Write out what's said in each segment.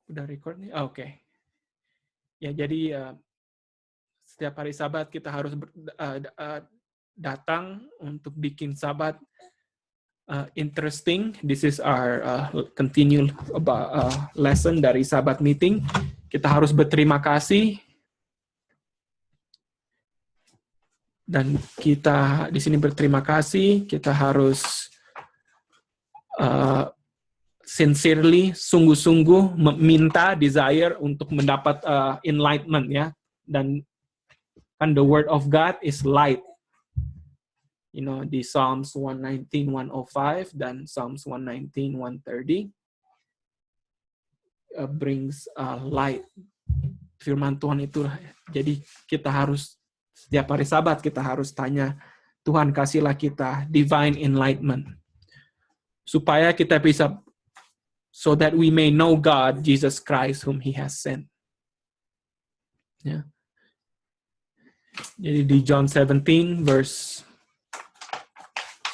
Udah record nih? Oke. Ya, jadi setiap hari Sabat kita harus datang untuk bikin Sabat interesting. This is our continual lesson dari Sabat meeting. Kita harus berterima kasih. Dan kita di sini berterima kasih, kita harus sincerely, sungguh-sungguh meminta, desire untuk mendapat enlightenment ya. Dan kan the word of God is light. You know, di Psalms 119, 105 dan Psalms 119, 130 brings light. Firman Tuhan itu. Jadi kita harus setiap hari Sabat kita harus tanya, Tuhan kasihlah kita divine enlightenment. Supaya kita bisa, so that we may know God, Jesus Christ, whom He has sent. Ya. Jadi di John 17, verse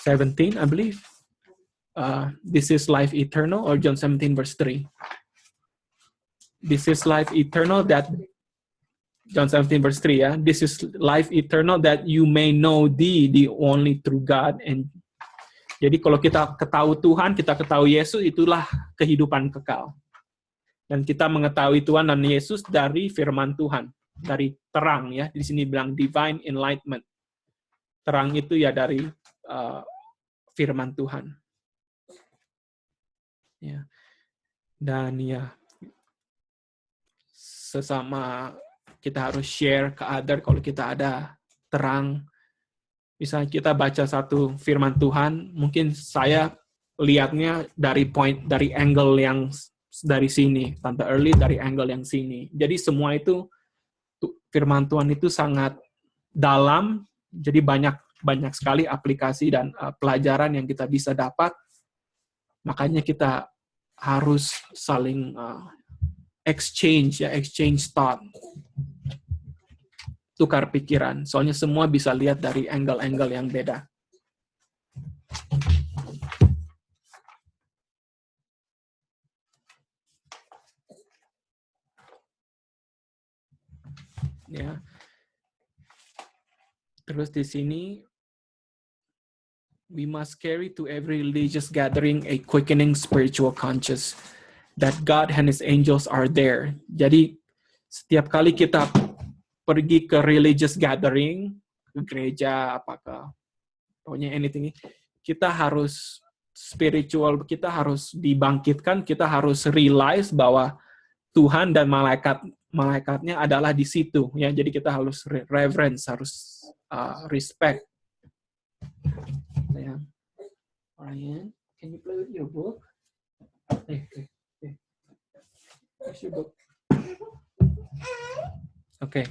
17, I believe. This is life eternal, or John 17, verse 3. This is life eternal that John 17 verse 3 ya. This is life eternal that you may know thee, the only true God. And jadi kalau kita ketahui Tuhan, kita ketahui Yesus, itulah kehidupan kekal. Dan kita mengetahui Tuhan dan Yesus dari firman Tuhan, dari terang ya. Di sini bilang divine enlightenment. Terang itu ya dari firman Tuhan. Ya. Dan ya sesama kita harus share ke other kalau kita ada terang. Misalnya kita baca satu firman Tuhan, mungkin saya lihatnya dari angle yang dari sini, Tante Early dari angle yang sini. Jadi semua itu firman Tuhan itu sangat dalam, jadi banyak sekali aplikasi dan pelajaran yang kita bisa dapat. Makanya kita harus saling exchange thought. Tukar pikiran. Soalnya semua bisa lihat dari angle-angle yang beda. Ya. Terus di sini we must carry to every religious gathering a quickening spiritual conscience that God and His angels are there. Jadi setiap kali kita pergi ke religious gathering, ke gereja, apakah pokoknya anything, kita harus spiritual, kita harus dibangkitkan, kita harus realize bahwa Tuhan dan malaikatnya adalah di situ ya. Jadi kita harus reverence, harus respect. Ya. Ryan, can you play with your book? Where's your book? Okay.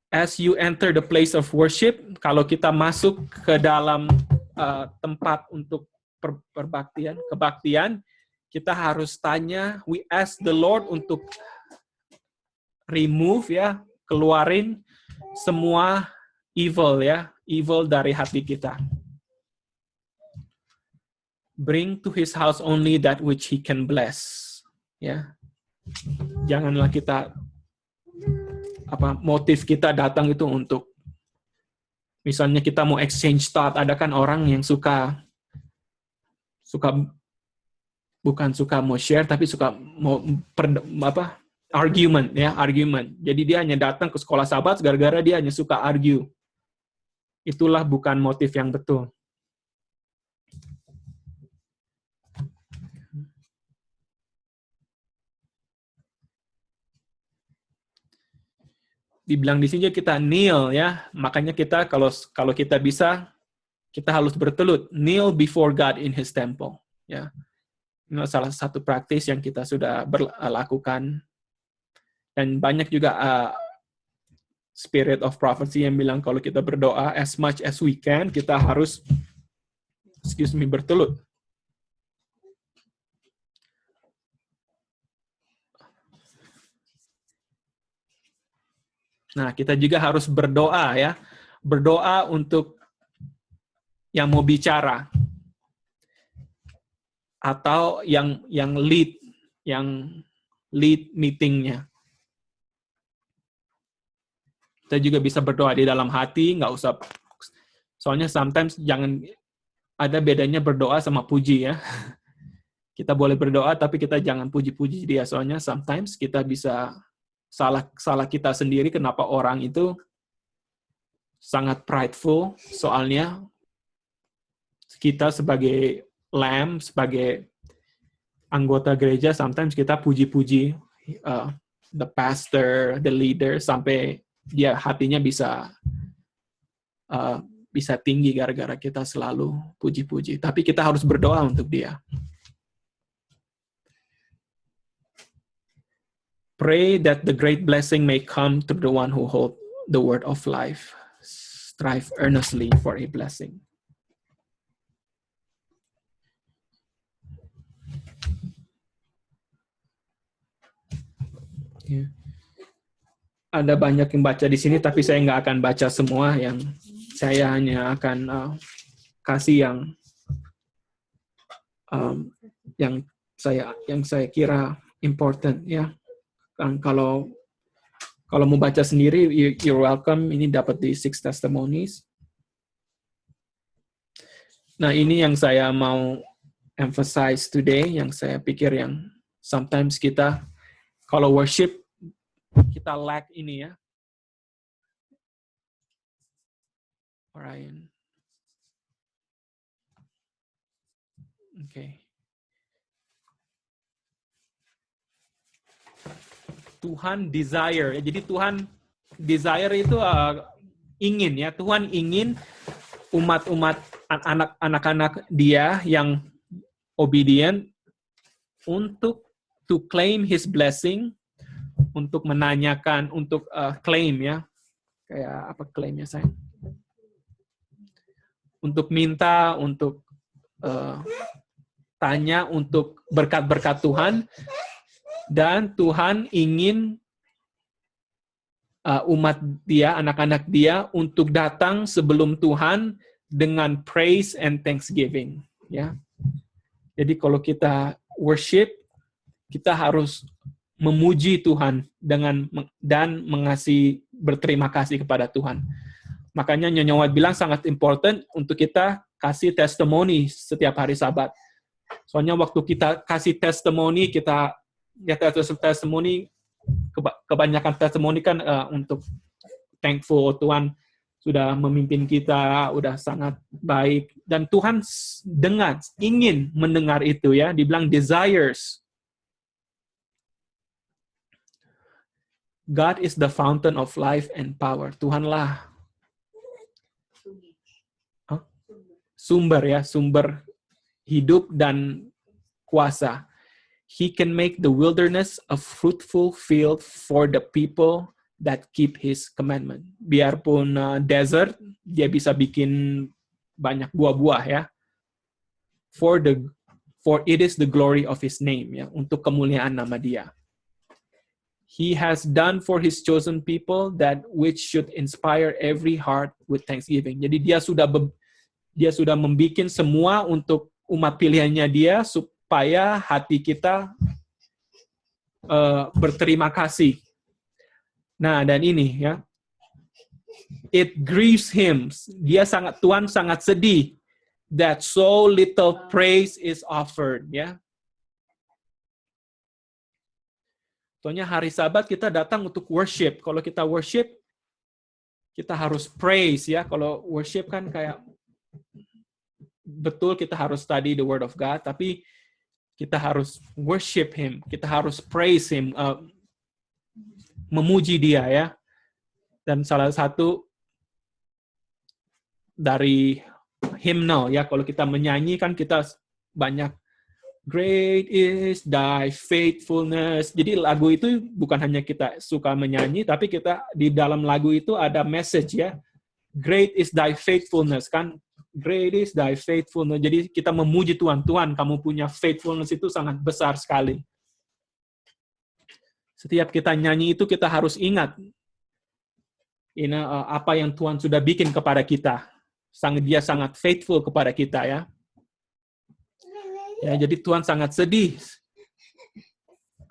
As you enter the place of worship, kalau kita masuk ke dalam tempat untuk kebaktian, kita harus tanya, we ask the Lord untuk remove ya, keluarin semua evil ya, evil dari hati kita. Bring to His house only that which He can bless. Ya. Janganlah kita motif kita datang itu untuk misalnya kita mau exchange thought. Ada kan orang yang bukan suka mau share tapi suka mau argument. Jadi dia hanya datang ke sekolah Sabat gara-gara dia hanya suka argue. Itulah bukan motif yang betul. Dibilang di sini kita kneel ya, makanya kita kalau kita bisa kita harus bertelut, kneel before God in His temple ya. Ini salah satu praktis yang kita sudah lakukan, dan banyak juga spirit of prophecy yang bilang kalau kita berdoa as much as we can kita harus bertelut. Nah, kita juga harus berdoa ya. Berdoa untuk yang mau bicara. Atau yang lead, yang lead meetingnya. Kita juga bisa berdoa di dalam hati, nggak usah. Soalnya sometimes jangan, ada bedanya berdoa sama puji ya. Kita boleh berdoa tapi kita jangan puji-puji dia. Soalnya sometimes kita bisa salah kita sendiri kenapa orang itu sangat prideful. Soalnya kita sebagai lamb, sebagai anggota gereja, sometimes kita puji-puji the pastor, the leader, sampai dia hatinya bisa tinggi gara-gara kita selalu puji-puji. Tapi kita harus berdoa untuk dia. Pray that the great blessing may come to the one who hold the word of life. Strive earnestly for a blessing. Yeah. Ada banyak yang baca di sini, tapi saya nggak akan baca semua. Yang saya hanya akan kasih yang saya kira important ya. Kalau mau baca sendiri, you're welcome. Ini dapat di 6 Testimonies. Nah, ini yang saya mau emphasize today, yang saya pikir yang sometimes kita kalau worship kita lack ini ya. Orion. Okay. Tuhan desire. Jadi Tuhan desire itu ingin ya. Tuhan ingin umat-umat anak-anak dia yang obedient untuk to claim his blessing, untuk menanyakan, untuk claim ya. Kayak apa claimnya saya? Untuk minta, untuk tanya, untuk berkat-berkat Tuhan. Dan Tuhan ingin umat dia, anak-anak dia, untuk datang sebelum Tuhan dengan praise and thanksgiving. Ya. Jadi kalau kita worship, kita harus memuji Tuhan dan berterima kasih kepada Tuhan. Makanya Nyonya Wat bilang sangat important untuk kita kasih testimoni setiap hari Sabat. Soalnya waktu kita kasih testimoni, kebanyakan testimoni kan untuk thankful Tuhan sudah memimpin kita, udah sangat baik. Dan Tuhan ingin mendengar itu ya, dibilang desires. God is the fountain of life and power. Tuhanlah sumber hidup dan kuasa. He can make the wilderness a fruitful field for the people that keep his commandment. Biarpun desert, dia bisa bikin banyak buah-buah ya. For it is the glory of his name ya, untuk kemuliaan nama dia. He has done for his chosen people that which should inspire every heart with thanksgiving. Jadi dia sudah membuat semua untuk umat pilihannya dia supaya hati kita berterima kasih. Nah, dan ini ya, it grieves him. Tuhan sangat sedih that so little praise is offered. Ya, soalnya hari Sabat kita datang untuk worship. Kalau kita worship, kita harus praise ya. Kalau worship kan kayak betul kita harus study the Word of God, tapi kita harus worship Him, kita harus praise Him, memuji Dia ya. Dan salah satu dari hymnal ya, kalau kita menyanyi kan kita banyak great is thy faithfulness. Jadi lagu itu bukan hanya kita suka menyanyi, tapi kita di dalam lagu itu ada message ya. Great is thy faithfulness kan. Great is thy faithfulness. Jadi kita memuji Tuhan. Tuhan, kamu punya faithfulness itu sangat besar sekali. Setiap kita nyanyi itu kita harus ingat apa yang Tuhan sudah bikin kepada kita. Dia sangat faithful kepada kita ya. Ya, jadi Tuhan sangat sedih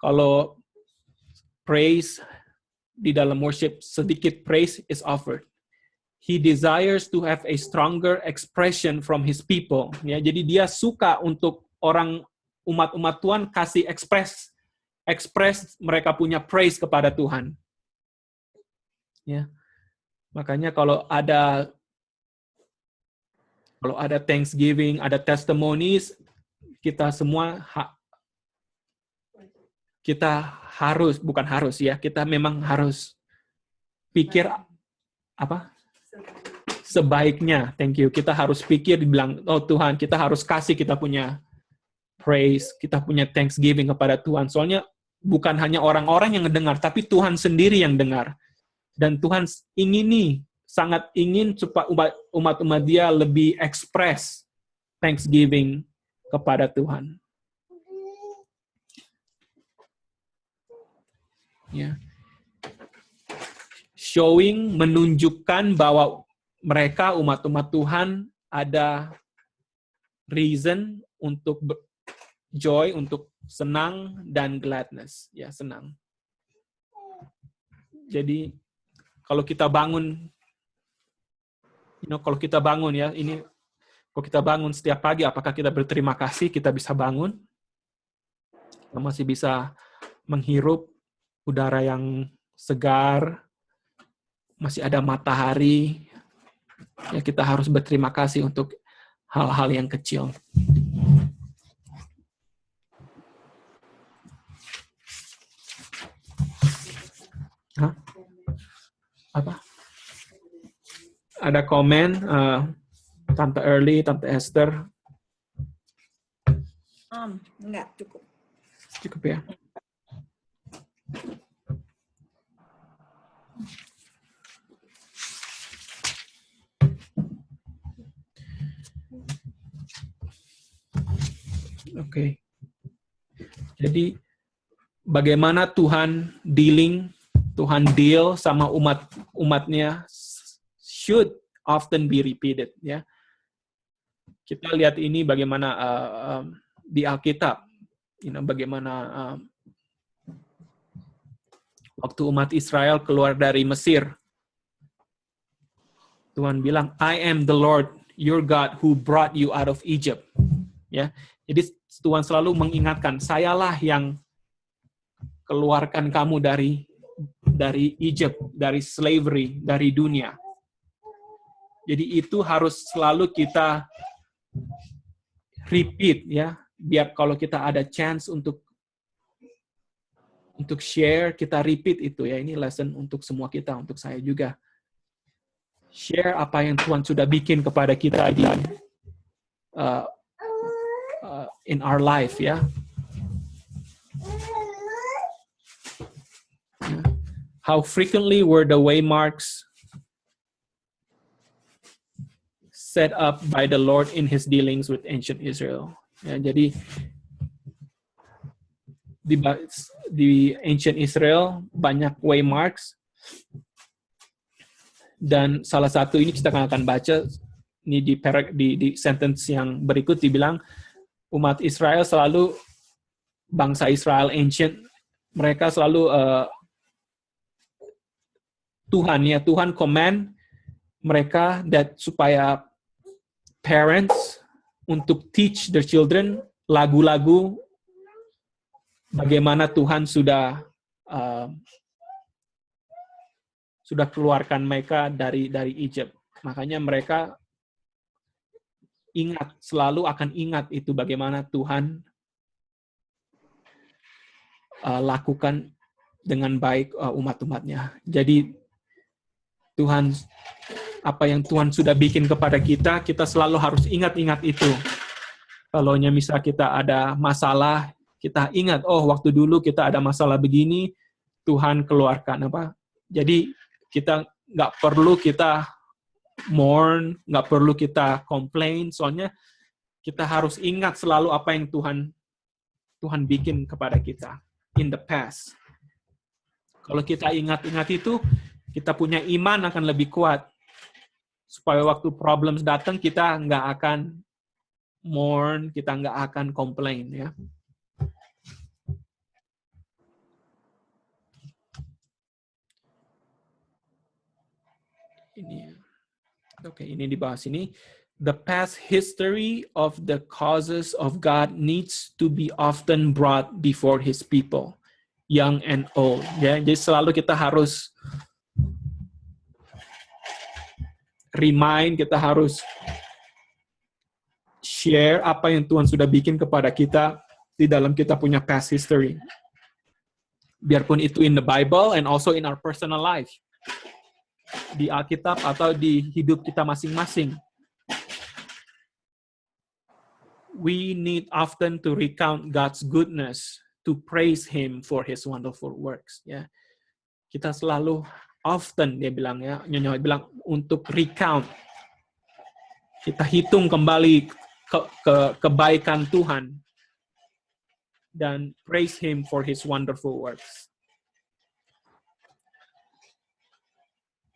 kalau praise di dalam worship, sedikit praise is offered. He desires to have a stronger expression from his people. Ya, jadi dia suka untuk orang umat-umat Tuhan kasih express mereka punya praise kepada Tuhan. Ya. Makanya kalau ada Thanksgiving, ada testimonies, kita semua kita memang harus pikir apa? Sebaiknya, thank you. Kita harus pikir bilang, oh Tuhan, kita harus kasih kita punya praise, kita punya thanksgiving kepada Tuhan. Soalnya bukan hanya orang-orang yang mendengar, tapi Tuhan sendiri yang dengar. Dan Tuhan sangat ingin supaya umat-umat dia lebih express thanksgiving kepada Tuhan. Ya. Showing, menunjukkan bahwa mereka umat-umat Tuhan ada reason untuk joy, untuk senang dan gladness, ya senang. Jadi kalau kita bangun, kalau kita bangun setiap pagi, apakah kita berterima kasih kita bisa bangun? Kita masih bisa menghirup udara yang segar, masih ada matahari. Ya, kita harus berterima kasih untuk hal-hal yang kecil. Hah? Apa? Ada komen, Tante Early, Tante Esther? Enggak, cukup. Cukup ya? Oke. Jadi bagaimana Tuhan deal sama umatnya should often be repeated, ya. Kita lihat ini bagaimana di Alkitab, bagaimana waktu umat Israel keluar dari Mesir, Tuhan bilang, I am the Lord your God who brought you out of Egypt. Ya, jadi Tuhan selalu mengingatkan, sayalah yang keluarkan kamu dari Egypt, dari slavery, dari dunia. Jadi itu harus selalu kita repeat, ya, biar kalau kita ada chance untuk share, kita repeat itu, ya. Ini lesson untuk semua kita, untuk saya juga. Share apa yang Tuhan sudah bikin kepada kita in our life, ya. How frequently were the waymarks set up by the Lord in His dealings with ancient Israel? Ya, jadi di ancient Israel banyak waymarks, dan salah satu ini kita akan baca ini di sentence yang berikut, dibilang umat Israel selalu, bangsa Israel ancient, mereka selalu Tuhan command mereka supaya parents untuk teach their children lagu-lagu bagaimana Tuhan sudah keluarkan mereka dari Egypt. Makanya mereka selalu akan ingat itu, bagaimana Tuhan lakukan dengan baik umat-umatnya. Jadi apa yang Tuhan sudah bikin kepada kita, kita selalu harus ingat-ingat itu. Kalau misal kita ada masalah, kita ingat, oh waktu dulu kita ada masalah begini, Tuhan keluarkan apa. Jadi kita nggak perlu kita mourn, nggak perlu kita complain, soalnya kita harus ingat selalu apa yang Tuhan bikin kepada kita in the past. Kalau kita ingat-ingat itu, kita punya iman akan lebih kuat. Supaya waktu problems datang, kita nggak akan mourn, kita nggak akan complain, ya. Ini dibahas ini. The past history of the causes of God needs to be often brought before His people, young and old. Ya, jadi selalu kita harus remind, kita harus share apa yang Tuhan sudah bikin kepada kita di dalam kita punya past history. Biarpun itu in the Bible and also in our personal life. Di Alkitab atau di hidup kita masing-masing. We need often to recount God's goodness, to praise Him for His wonderful works. Ya, kita selalu often, dia bilang ya, Nyonya bilang untuk recount. Kita hitung kembali kebaikan Tuhan dan praise Him for His wonderful works.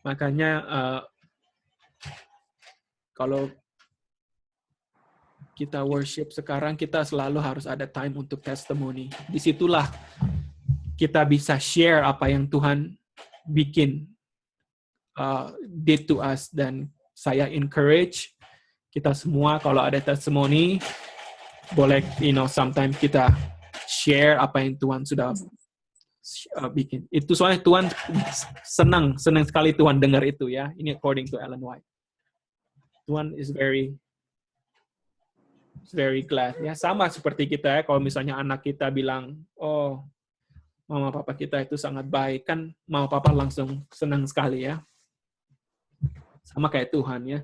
Makanya kalau kita worship sekarang, kita selalu harus ada time untuk testimony. Disitulah kita bisa share apa yang Tuhan bikin, did to us. Dan saya encourage kita semua kalau ada testimony, boleh, sometimes kita share apa yang Tuhan sudah bikin. Itu soalnya Tuhan senang sekali Tuhan dengar itu ya. Ini according to Ellen White. Tuhan is very glad. Ya, sama seperti kita ya, kalau misalnya anak kita bilang, oh, mama papa kita itu sangat baik, kan mama papa langsung senang sekali ya. Sama kayak Tuhan ya.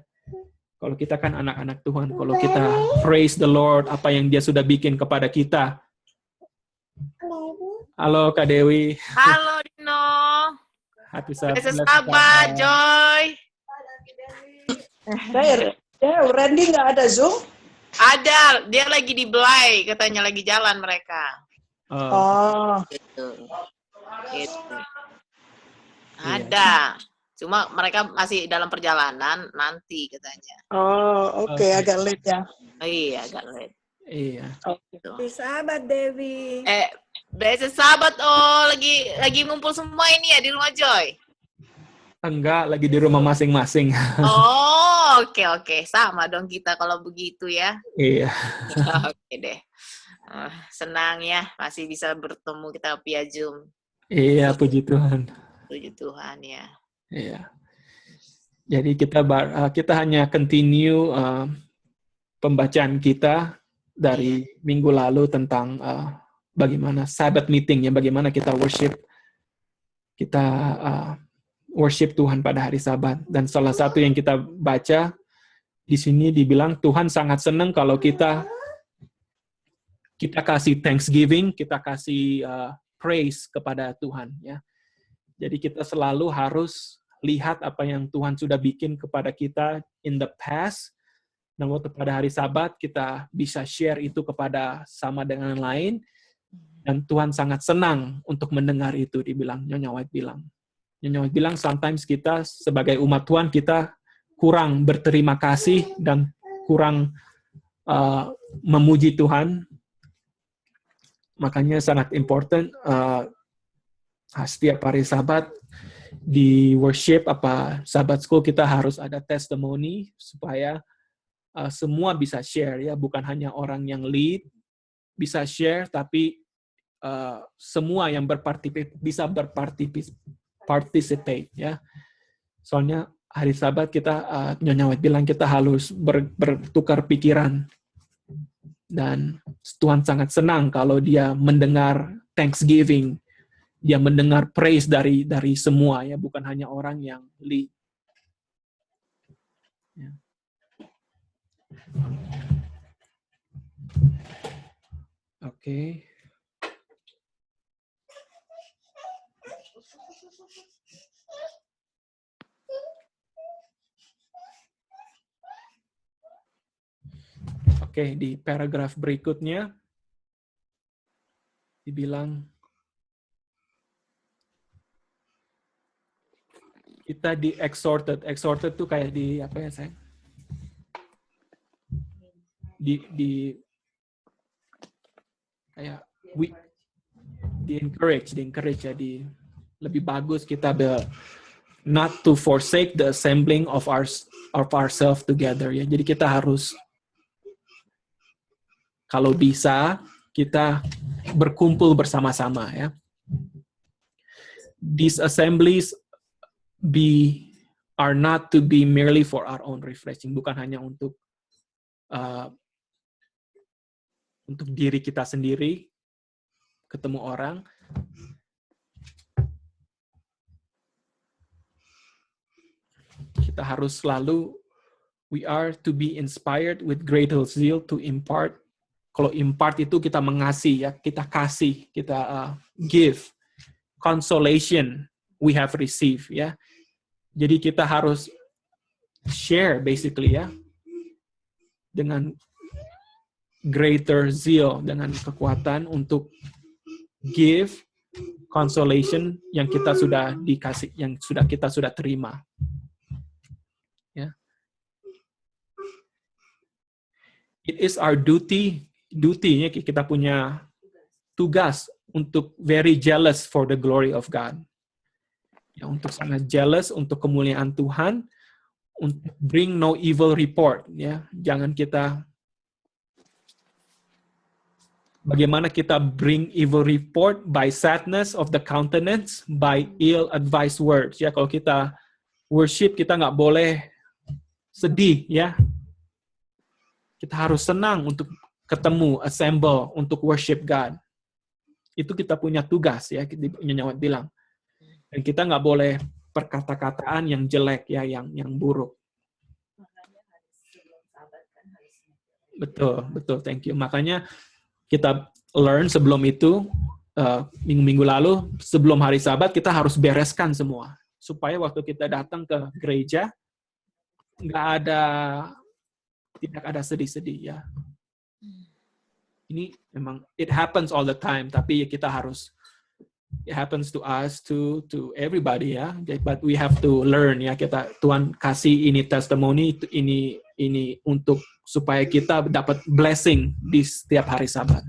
Kalau kita kan anak-anak Tuhan, kalau kita praise the Lord, apa yang Dia sudah bikin kepada kita. Halo Kak Dewi. Halo Dino. Happy Sahabat Joy. Randy nggak ada Zoom? Ada, dia lagi di Belai, katanya lagi jalan mereka. Oh. Gitu. Ada. Cuma mereka masih dalam perjalanan, nanti katanya. Oh, oke. Agak late ya. Iya, agak late. Iya. Di sahabat Dewi. Biasa sahabat, lagi ngumpul semua ini ya di rumah Joy? Enggak, lagi di rumah masing-masing. Oh, oke. Sama dong kita kalau begitu ya. Iya. Oke deh. Senang ya, masih bisa bertemu kita via Zoom. Iya, puji Tuhan. Puji Tuhan ya. Iya. Jadi kita hanya continue pembacaan kita dari minggu lalu tentang bagaimana Sabbath meeting ya, bagaimana kita worship Tuhan pada hari Sabat. Dan salah satu yang kita baca di sini dibilang Tuhan sangat senang kalau kita kasih thanksgiving, kita kasih praise kepada Tuhan ya. Jadi kita selalu harus lihat apa yang Tuhan sudah bikin kepada kita in the past. Dan waktu pada hari Sabat kita bisa share itu kepada sama dengan lain. Dan Tuhan sangat senang untuk mendengar itu, dibilang, Nyonya White bilang. Nyonya White bilang sometimes kita sebagai umat Tuhan kita kurang berterima kasih dan kurang memuji Tuhan. Makanya sangat important setiap hari Sabat di worship Sabat School kita harus ada testimony supaya semua bisa share ya, bukan hanya orang yang lead bisa share, tapi semua yang bisa berparticipate ya. Soalnya hari Sabat kita Nyonya White bilang kita harus bertukar pikiran. Dan Tuhan sangat senang kalau Dia mendengar thanksgiving, Dia mendengar praise dari semua ya, bukan hanya orang yang lead. Ya. Oke. Oke, di paragraf berikutnya dibilang kita di exhorted tuh kayak di apa ya sayang? Di kayak di encourage ya, lebih bagus kita not to forsake the assembling of ourselves together ya. Jadi kita harus, kalau bisa, kita berkumpul bersama-sama ya. These assemblies are not to be merely for our own refreshing, bukan hanya untuk diri kita sendiri, ketemu orang. Kita harus selalu, we are to be inspired with greater zeal to impart. Kalau impart itu kita mengasih ya, kita kasih, kita give. Consolation we have received ya. Jadi kita harus share basically ya, dengan greater zeal, dengan kekuatan untuk give consolation yang kita sudah dikasih, yang kita sudah terima. Ya. It is our duty-nya kita punya tugas untuk very jealous for the glory of God. Ya, untuk sangat jealous untuk kemuliaan Tuhan, untuk bring no evil report ya. Jangan kita, bagaimana kita bring evil report by sadness of the countenance, by ill-advised words ya. Kalau kita worship, kita nggak boleh sedih ya. Kita harus senang untuk ketemu, assemble untuk worship God. Itu kita punya tugas ya, Nyonya bilang. Dan kita nggak boleh perkata-kataan yang jelek ya, yang buruk. Betul, thank you. Makanya kita learn sebelum itu, minggu-minggu lalu, sebelum hari Sabat, kita harus bereskan semua. Supaya waktu kita datang ke gereja, tidak ada sedih-sedih ya. Ini memang it happens all the time, tapi kita harus, it happens to us, to everybody ya. But we have to learn ya. Tuhan kasih ini testimoni, ini untuk supaya kita dapat blessing di setiap hari Sabat.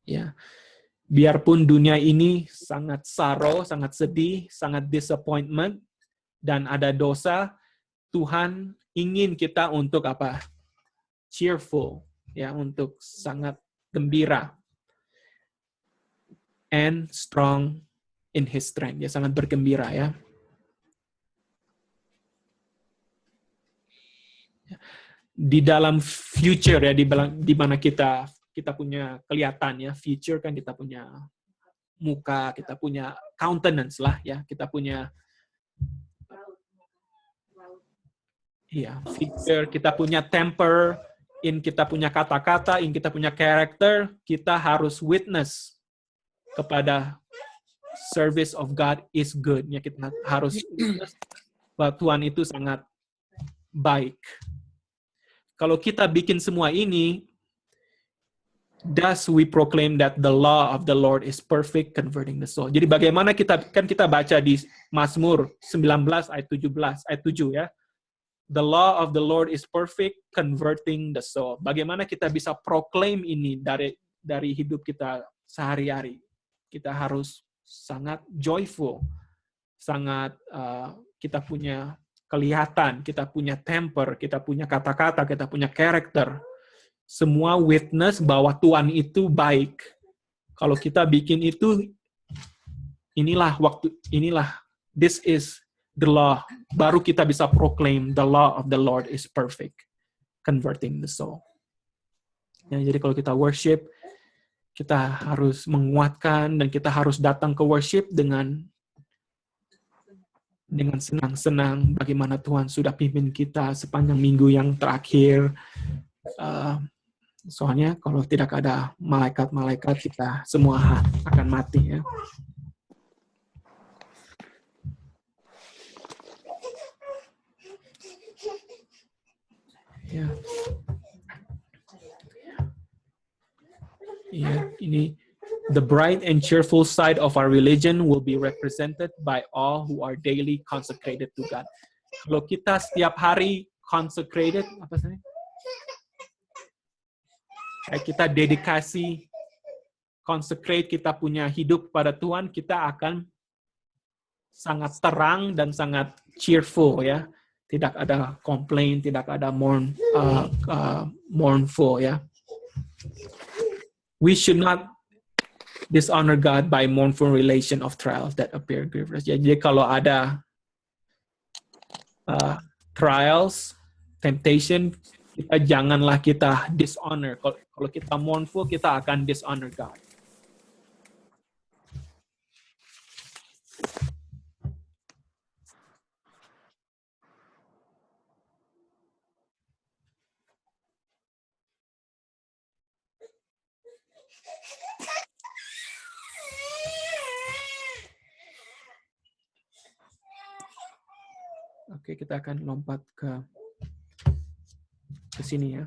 Ya. Biarpun dunia ini sangat sorrow, sangat sedih, sangat disappointment, dan ada dosa, Tuhan ingin kita untuk apa? Cheerful, ya, untuk sangat gembira. And strong in His strength, ya, sangat bergembira, ya. Di dalam future, ya, di mana kita punya kelihatan ya, future kan kita punya muka, kita punya countenance lah ya, kita punya future, kita punya temper, kita punya kata-kata, kita punya karakter, kita harus witness kepada service of God is good ya, kita harus witness bahwa Tuhan itu sangat baik. Kalau kita bikin semua ini, thus we proclaim that the law of the Lord is perfect, converting the soul. Jadi bagaimana kita baca di Mazmur 19 ayat 17, ayat 7 ya. The law of the Lord is perfect, converting the soul. Bagaimana kita bisa proclaim ini dari hidup kita sehari-hari. Kita harus sangat joyful, sangat kita punya kelihatan, kita punya temper, kita punya kata-kata, kita punya karakter. Semua witness bahwa Tuhan itu baik. Kalau kita bikin itu, inilah this is the law. Baru kita bisa proclaim the law of the Lord is perfect, converting the soul. Ya, jadi kalau kita worship, kita harus menguatkan dan kita harus datang ke worship dengan senang-senang. Bagaimana Tuhan sudah pimpin kita sepanjang minggu yang terakhir. Soalnya kalau tidak ada malaikat-malaikat, kita semua akan mati ya. Ya, ini the bright and cheerful side of our religion will be represented by all who are daily consecrated to God. Kalau kita setiap hari consecrated, apa sih? kayak kita dedikasi, consecrate kita punya hidup pada Tuhan, kita akan sangat terang dan sangat cheerful ya. Tidak ada complain, tidak ada mournful ya. We should not dishonor God by mournful relation of trials that appear grievous. Jadi kalau ada trials, temptation, kita janganlah kita dishonor. Kalau kita mournful, kita akan dishonor God. Oke, kita akan lompat ke sini ya.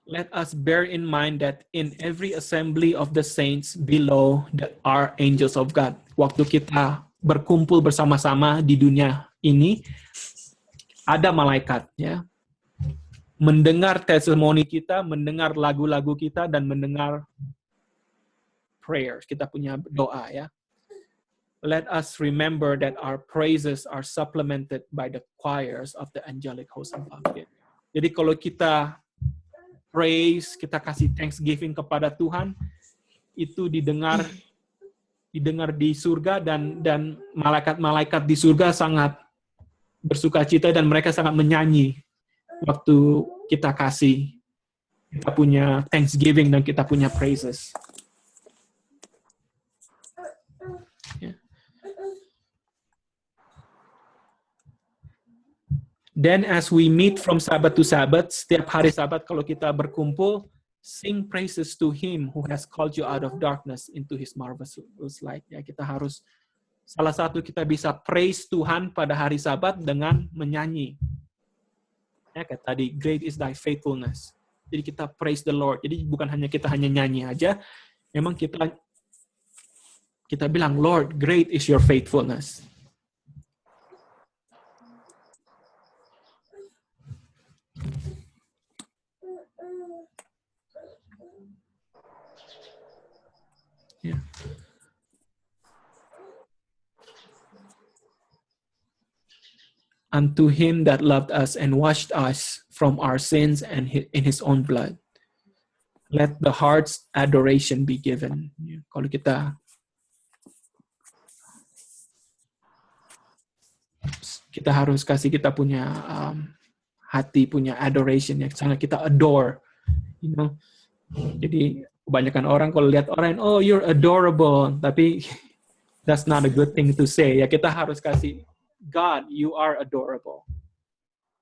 Let us bear in mind that in every assembly of the saints below that are angels of God. Waktu kita berkumpul bersama-sama di dunia ini, ada malaikat ya. Mendengar testimoni kita, mendengar lagu-lagu kita, dan mendengar prayers, kita punya doa ya. Let us remember that our praises are supplemented by the choirs of the angelic host above. Jadi kalau kita praise, kita kasih thanksgiving kepada Tuhan, itu didengar di surga, dan malaikat-malaikat di surga sangat bersukacita dan mereka sangat menyanyi waktu kita kasih, kita punya thanksgiving dan kita punya praises. Then as we meet from Sabbath to Sabbath, setiap hari Sabat kalau kita berkumpul, sing praises to Him who has called you out of darkness into His marvelous light. Ya, kita harus, salah satu kita bisa praise Tuhan pada hari Sabat dengan menyanyi. Ya, kayak tadi, great is thy faithfulness. Jadi kita praise the Lord. Jadi bukan hanya kita nyanyi aja, memang kita bilang, Lord, great is your faithfulness. Yeah. Unto Him that loved us and washed us from our sins and in His own blood, let the heart's adoration be given. Yeah. Kalau kita harus kasih kita punya hati, punya adoration yang sangat kita adore, you know. Jadi kebanyakan orang kalau lihat orang, oh you're adorable, tapi that's not a good thing to say. Ya, kita harus kasih, God, you are adorable.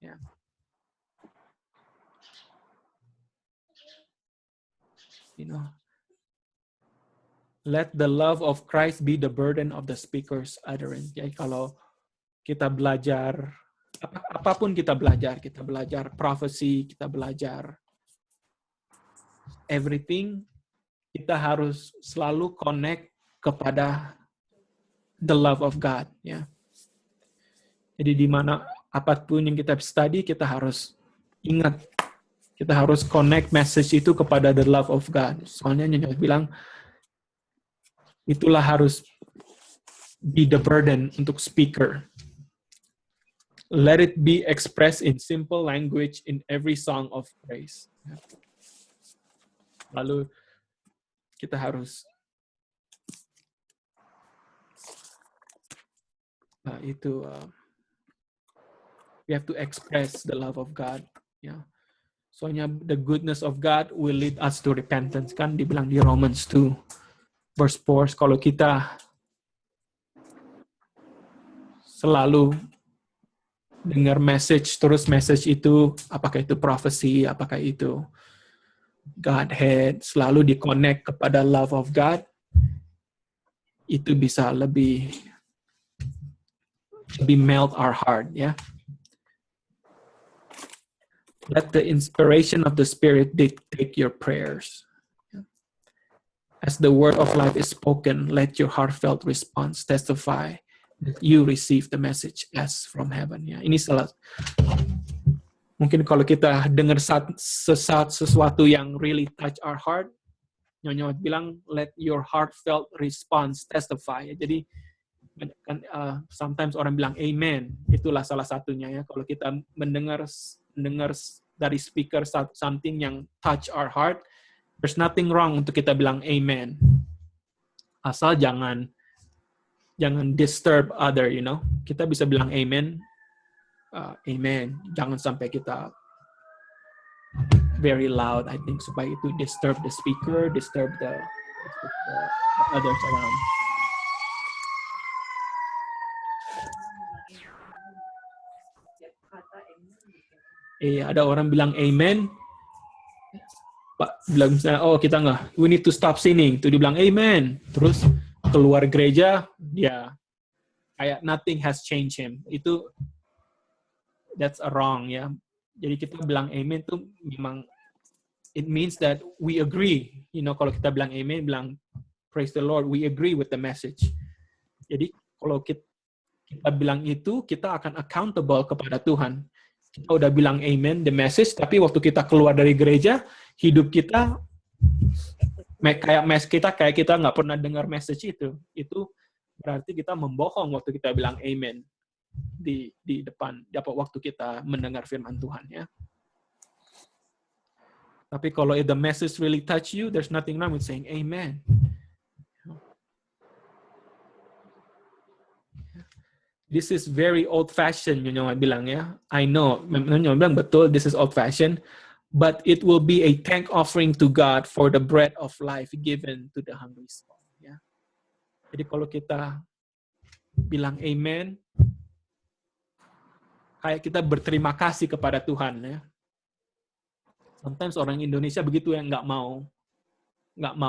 Yeah. You know, let the love of Christ be the burden of the speaker's utterance. Jadi kalau kita belajar, apapun kita belajar prophecy, kita belajar everything, kita harus selalu connect kepada the love of God, ya. Jadi di mana apapun yang kita study, kita harus ingat, kita harus connect message itu kepada the love of God. Soalnya Nyonya bilang, itulah harus be the burden untuk speaker. Let it be expressed in simple language in every song of praise. Lalu kita harus we have to express the love of God. Ya. Soalnya the goodness of God will lead us to repentance. Kan dibilang di Romans 2 verse 4, kalau kita selalu dengar message, terus message itu, apakah itu prophecy, apakah itu Godhead, selalu di-connect kepada love of God, itu bisa lebih melt our heart, ya. Let the inspiration of the Spirit dictate your prayers. As the word of life is spoken, let your heartfelt response testify you receive the message as from heaven. Ya, ini salah. Mungkin kalau kita dengar sesuatu yang really touch our heart, Nyonya bilang let your heartfelt response testify. Ya, jadi kan sometimes orang bilang amen, itulah salah satunya ya. Kalau kita mendengar dari speaker something yang touch our heart, there's nothing wrong untuk kita bilang amen. Asal jangan disturb other, you know. Kita bisa bilang amen, amen. Jangan sampai kita very loud, I think, supaya itu disturb the speaker, disturb the others around. Ada orang bilang amen, Pak bilang misalnya, oh kita nggak, we need to stop sinning, tuh dibilang amen, terus keluar gereja, dia kayak nothing has changed him. Itu that's a wrong ya. Jadi kita bilang amen tuh memang it means that we agree. You know, kalau kita bilang amen, bilang praise the Lord, we agree with the message. Jadi kalau kita bilang itu, kita akan accountable kepada Tuhan. Kita udah bilang amen, the message, tapi waktu kita keluar dari gereja, hidup kita kayak kita nggak pernah dengar message itu. Itu berarti kita membohong waktu kita bilang amen di depan, waktu kita mendengar firman Tuhan ya. Tapi kalau if the message really touch you, there's nothing wrong with saying amen. This is very old-fashioned, Nyonya bilang ya. I know, Nyonya bilang betul, this is old-fashioned, but it will be a thank offering to God for the bread of life given to the hungry soul. Ya. Jadi kalau kita bilang amen, kayak kita berterima kasih kepada Tuhan ya. Sometimes orang Indonesia begitu yang nggak mau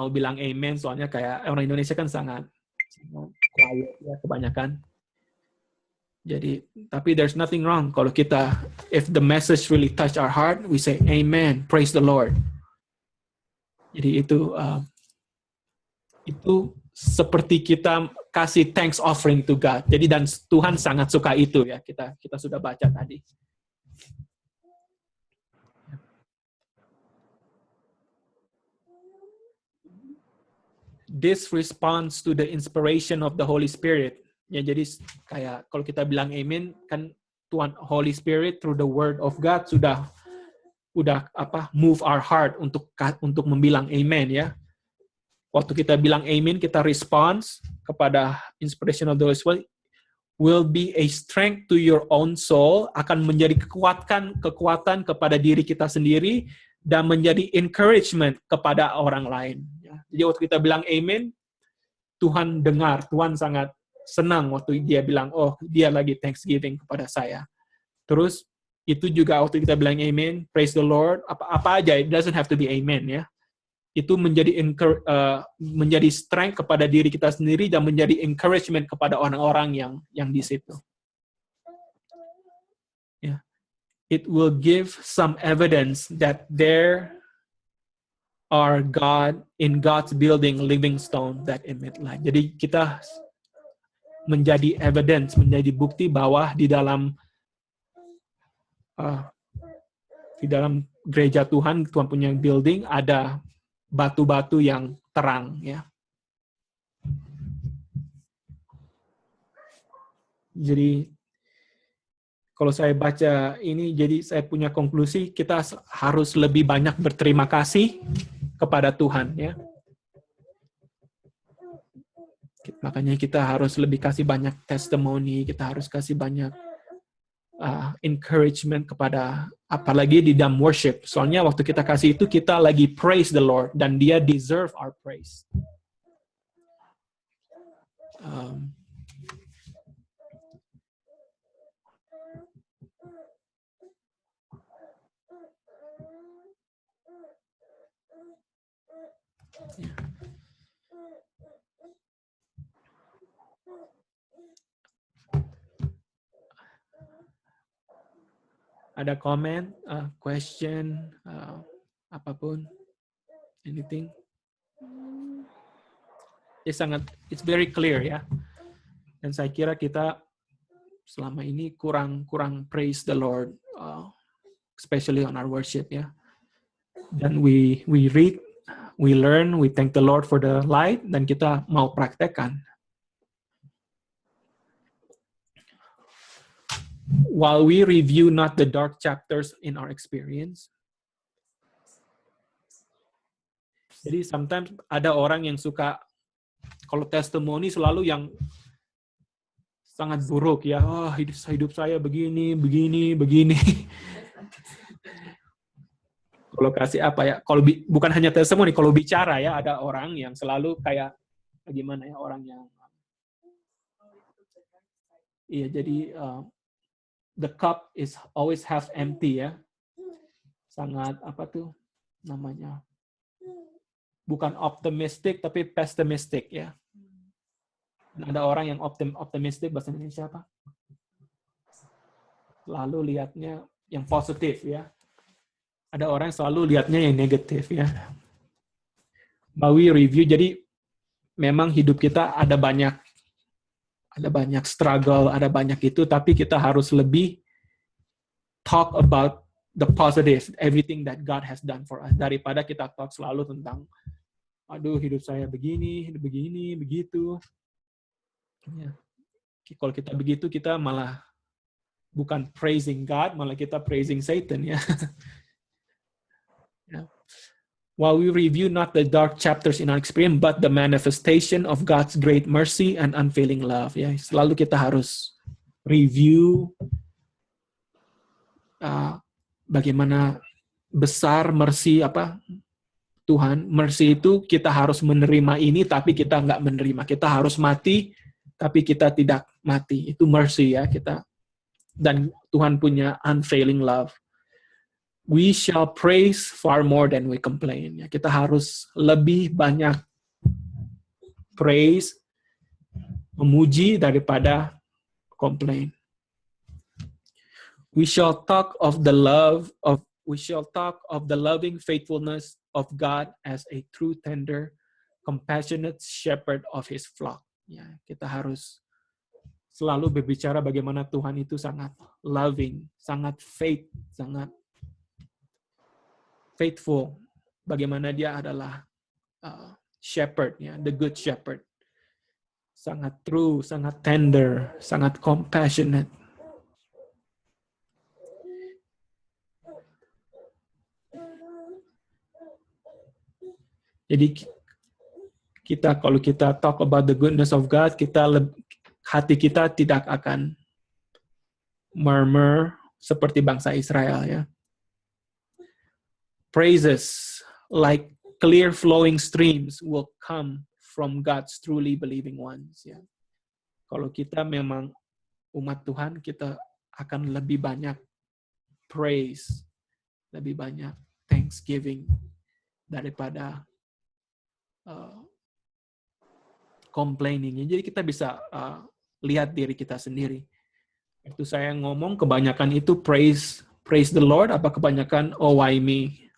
bilang amen, soalnya kayak orang Indonesia kan sangat quiet ya kebanyakan. Jadi, tapi there's nothing wrong kalau kita, if the message really touch our heart, we say amen, praise the Lord. Jadi itu seperti kita kasih thanks offering to God. Jadi dan Tuhan sangat suka itu ya, kita sudah baca tadi. This responds to the inspiration of the Holy Spirit. Ya, jadi kayak kalau kita bilang amen, kan Tuhan Holy Spirit through the Word of God sudah move our heart untuk membilang amen ya. Waktu kita bilang amen, kita response kepada inspiration of the Holy Spirit, will be a strength to your own soul, akan menjadi kekuatan kepada diri kita sendiri dan menjadi encouragement kepada orang lain. Ya. Jadi waktu kita bilang amen, Tuhan dengar, Tuhan sangat senang waktu dia bilang, oh dia lagi thanksgiving kepada saya. Terus itu juga waktu kita bilang amen, praise the Lord, apa aja, it doesn't have to be amen ya. Itu menjadi strength kepada diri kita sendiri dan menjadi encouragement kepada orang-orang yang di situ. Yeah. It will give some evidence that there are in God's building living stone that emit light. Jadi kita menjadi evidence, menjadi bukti bahwa di dalam gereja Tuhan punya building ada batu-batu yang terang ya. Jadi kalau saya baca ini, jadi saya punya konklusi kita harus lebih banyak berterima kasih kepada Tuhan ya. Makanya kita harus lebih kasih banyak testimoni, kita harus kasih banyak encouragement kepada, apalagi di dalam worship. Soalnya waktu kita kasih itu, kita lagi praise the Lord, dan dia deserve our praise. Yeah. Ada comment, question, apapun, anything? It's very clear ya. Dan saya kira kita selama ini kurang praise the Lord, especially on our worship, ya. Dan we read, we learn, we thank the Lord for the light, dan kita mau praktekkan. While we review not the dark chapters in our experience. Jadi sometimes ada orang yang suka, kalau testimoni selalu yang sangat buruk ya. Oh, hidup saya begini. Kalau kasih apa ya? Kalau bukan hanya testimoni, kalau bicara ya, ada orang yang selalu kayak bagaimana ya, orang yang iya, jadi the cup is always half empty ya. Sangat apa tuh namanya? Bukan optimistic tapi pessimistic ya. Ada orang yang optimistic, bahasa Indonesia apa? Lalu lihatnya yang positif ya. Ada orang yang selalu lihatnya yang negatif ya. Bawi review, jadi memang hidup kita ada banyak struggle, ada banyak itu, tapi kita harus lebih talk about the positive, everything that God has done for us, daripada kita talk selalu tentang aduh hidup saya begini, begitu. Ya. Kalau kita begitu, kita malah bukan praising God, malah kita praising Satan ya. Ya. While we review not the dark chapters in our experience, but the manifestation of God's great mercy and unfailing love. Ya, selalu kita harus review bagaimana besar mercy Tuhan. Mercy itu kita harus menerima ini, tapi kita nggak menerima. Kita harus mati, tapi kita tidak mati. Itu mercy ya kita. Dan Tuhan punya unfailing love. We shall praise far more than we complain. Ya, kita harus lebih banyak praise, memuji daripada complain. We shall talk of the loving faithfulness of God as a true, tender, compassionate shepherd of His flock. Ya, kita harus selalu berbicara bagaimana Tuhan itu sangat loving, sangat faithful. Bagaimana Dia adalah shepherd, ya, the good shepherd. Sangat true, sangat tender, sangat compassionate. Jadi kalau kita talk about the goodness of God, hati kita tidak akan murmur seperti bangsa Israel ya. Praises like clear flowing streams will come from God's truly believing ones ya. Kalau kita memang umat Tuhan, kita akan lebih banyak praise, lebih banyak thanksgiving daripada complaining. Jadi kita bisa lihat diri kita sendiri. Waktu saya ngomong kebanyakan itu praise the Lord, apa kebanyakan oh why me?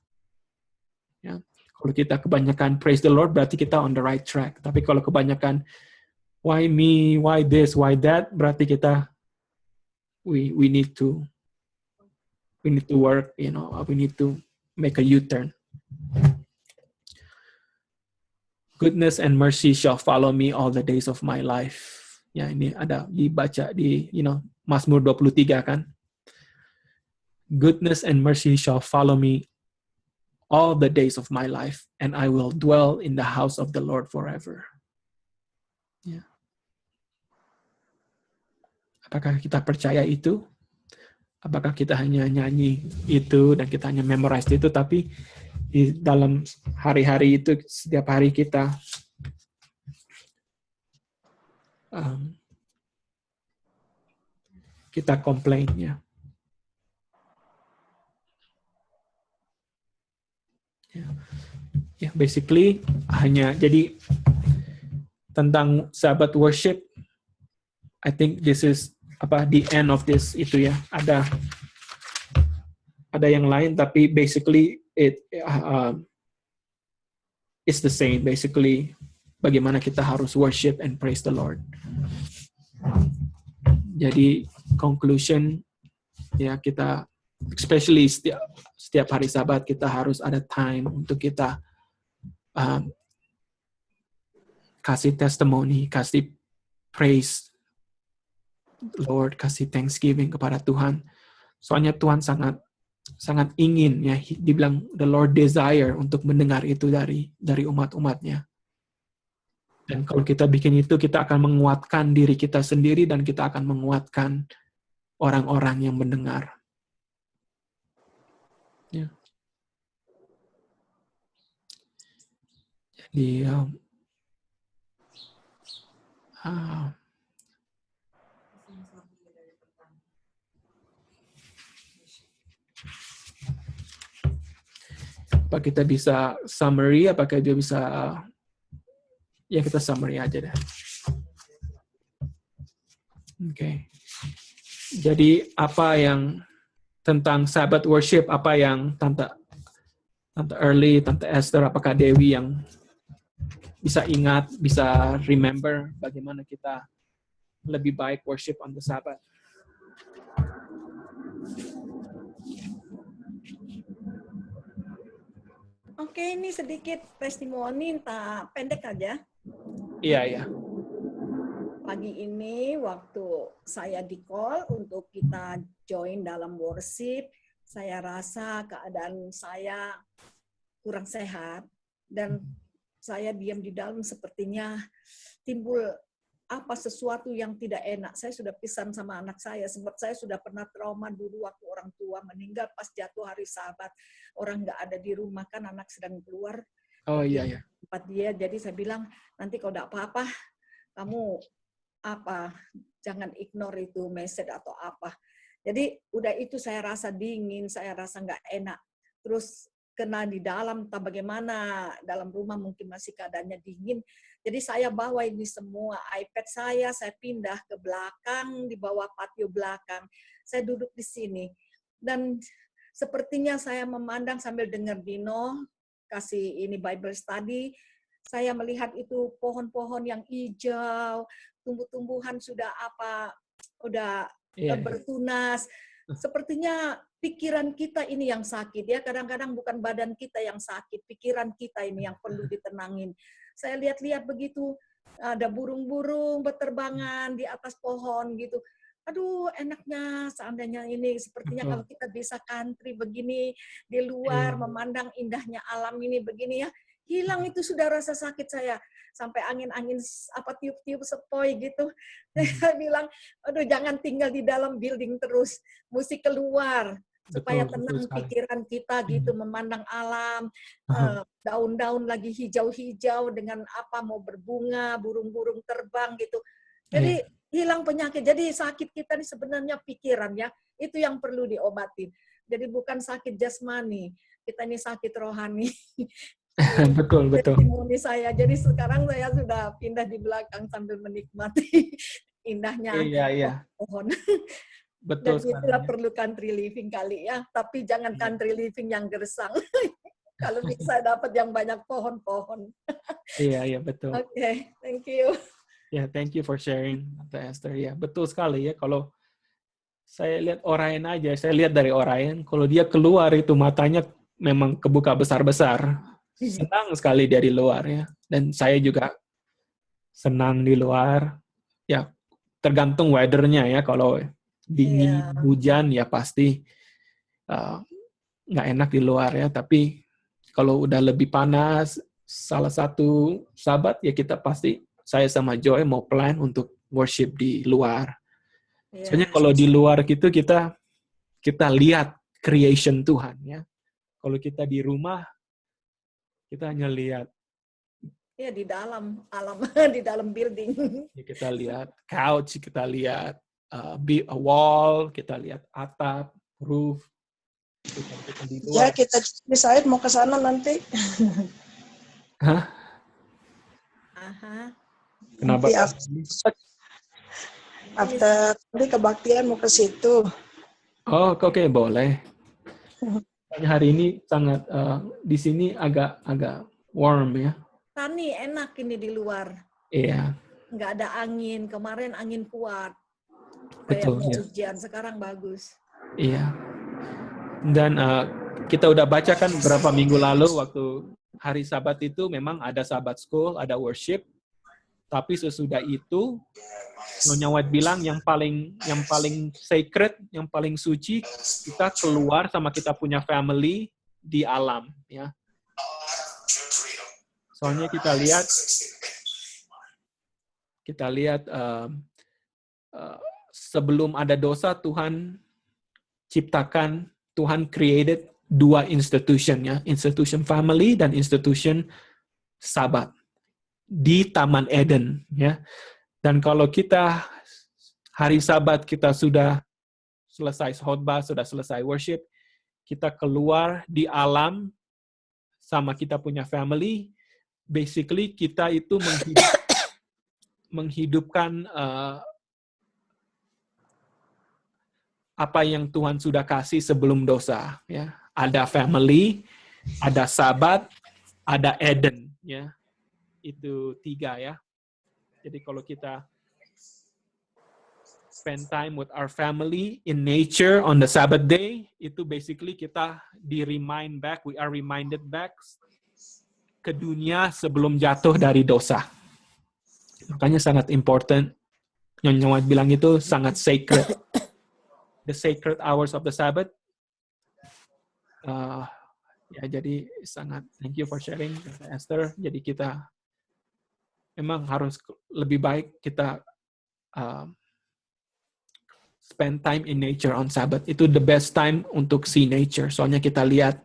Ya. Kalau kita kebanyakan praise the Lord berarti kita on the right track. Tapi kalau kebanyakan why me, why this, why that, berarti kita we need to work, we need to make a U-turn. Goodness and mercy shall follow me all the days of my life. Ya, ini ada dibaca di Mazmur 23 kan. Goodness and mercy shall follow me all the days of my life, and I will dwell in the house of the Lord forever. Ya. Apakah kita percaya itu? Apakah kita hanya nyanyi itu dan kita hanya memorize itu, tapi di dalam hari-hari itu, setiap hari kita kita komplain ya. Ya, basically hanya jadi tentang sahabat worship. I think this is the end of this itu ya. Ada yang lain, tapi basically it's the same. Basically, bagaimana kita harus worship and praise the Lord. Jadi conclusion ya, kita especially setiap hari Sabat kita harus ada time untuk kita kasih testimoni, kasih praise Lord, kasih thanksgiving kepada Tuhan. Soalnya Tuhan sangat ingin ya, dibilang the Lord desire untuk mendengar itu dari umat-umatnya. Dan kalau kita bikin itu, kita akan menguatkan diri kita sendiri dan kita akan menguatkan orang-orang yang mendengar. Ya. Jadi apa kita bisa summary? Apakah dia bisa ya, kita summary aja deh. Oke. Jadi apa yang tentang Sabbath worship, apa yang Tante Early, Tante Esther, apakah Dewi yang bisa ingat, bisa remember bagaimana kita lebih baik worship on the Sabbath? Oke, ini sedikit testimoni, entah pendek aja. Iya. Pagi ini waktu saya di-call untuk kita join dalam worship, saya rasa keadaan saya kurang sehat dan saya diam di dalam, sepertinya timbul sesuatu yang tidak enak. Saya sudah pisan sama anak saya, sebab saya sudah pernah trauma dulu waktu orang tua meninggal pas jatuh hari Sabat. Orang nggak ada di rumah, kan anak sedang keluar. Oh iya. Tempat dia, jadi saya bilang, nanti kalau tidak apa-apa, kamu jangan ignore itu message atau apa. Jadi udah itu saya rasa dingin, saya rasa nggak enak. Terus kena di dalam, entah bagaimana, dalam rumah mungkin masih keadaannya dingin. Jadi saya bawa ini semua, iPad saya pindah ke belakang, di bawah patio belakang. Saya duduk di sini. Dan sepertinya saya memandang sambil dengar Dino, kasih ini Bible study, saya melihat itu pohon-pohon yang hijau, tumbuh-tumbuhan sudah bertunas. Sepertinya pikiran kita ini yang sakit ya. Kadang-kadang bukan badan kita yang sakit, pikiran kita ini yang perlu ditenangin. Saya lihat-lihat begitu, ada burung-burung berterbangan di atas pohon gitu. Aduh, enaknya seandainya ini sepertinya kalau kita bisa country begini di luar, memandang indahnya alam ini begini ya. Hilang itu sudah rasa sakit saya. Sampai angin-angin tiup-tiup sepoi gitu. Saya bilang, aduh jangan tinggal di dalam building terus. Mesti keluar. Supaya tenang pikiran kita gitu, memandang alam. Daun-daun lagi hijau-hijau dengan mau berbunga, burung-burung terbang gitu. Jadi hilang penyakit. Jadi sakit kita ini sebenarnya pikiran ya. Itu yang perlu diobatin. Jadi bukan sakit jasmani. Kita ini sakit rohani. Betul. Testimoni saya. Jadi sekarang saya sudah pindah di belakang sambil menikmati indahnya pohon. Betul. Dan itulah perlu country living kali ya. Tapi jangan country living yang gersang. Kalau bisa dapat yang banyak pohon-pohon. Iya, betul. Oke, thank you. Ya, thank you for sharing, Tante Esther. Ya, betul sekali ya. Kalau saya lihat Orion aja, saya lihat dari Orion, kalau dia keluar itu matanya memang kebuka besar-besar. Senang sekali dia di luar ya. Dan saya juga senang di luar. Ya, tergantung weather-nya ya. Kalau dingin, hujan ya pasti nggak enak di luar ya. Tapi kalau udah lebih panas, salah satu Sabat ya kita pasti, saya sama Joy mau plan untuk worship di luar. Soalnya kalau di luar gitu kita lihat creation Tuhan ya. Kalau kita di rumah kita hanya lihat di dalam alam, di dalam building. Ya, kita lihat couch, kita lihat wall, kita lihat atap, roof. Kita di luar. Ya, kita decide mau ke sana nanti. Hah? Kenapa? After kebaktian mau ke situ. Oh, oke, boleh. Hari ini sangat di sini agak warm ya. Tani enak ini di luar. Iya. Nggak ada angin. Kemarin angin kuat. Kayak Betul, ya. ujian sekarang bagus. Iya. Dan kita udah baca kan beberapa minggu lalu waktu hari Sabat itu memang ada Sabat School, ada worship. Tapi sesudah itu Nyonya White bilang yang paling sacred, yang paling suci, kita keluar sama kita punya family di alam, ya. Soalnya kita lihat sebelum ada dosa Tuhan ciptakan, Tuhan created dua institution, ya, institution family dan institution Sabat di Taman Eden, ya. Dan kalau kita hari Sabat kita sudah selesai khotbah, sudah selesai worship, kita keluar di alam sama kita punya family, basically kita itu menghidupkan apa yang Tuhan sudah kasih sebelum dosa, ya. Ada family, ada Sabat, ada Eden, ya. Itu 3, ya. Jadi kalau kita spend time with our family in nature on the Sabbath day, itu basically kita we are reminded back ke dunia sebelum jatuh dari dosa. Makanya sangat important, Nyonya White bilang itu sangat sacred. The sacred hours of the Sabbath. Ya, jadi sangat thank you for sharing, Esther. Jadi kita memang harus lebih baik kita spend time in nature on Sabbath. Itu the best time untuk see nature. Soalnya kita lihat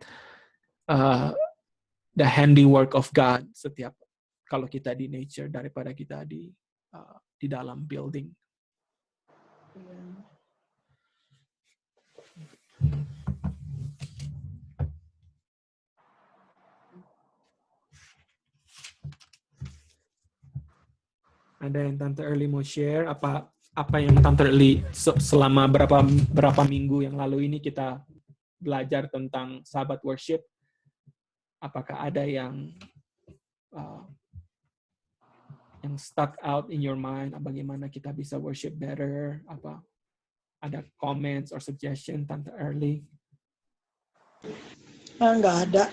the handiwork of God setiap kalau kita di nature daripada kita di dalam building. Ada yang Tante Early mau share apa yang Tante Early selama berapa minggu yang lalu ini kita belajar tentang Sabat worship? Apakah ada yang stuck out in your mind? Bagaimana kita bisa worship better? Apa ada comments or suggestion Tante Early? Nggak ada.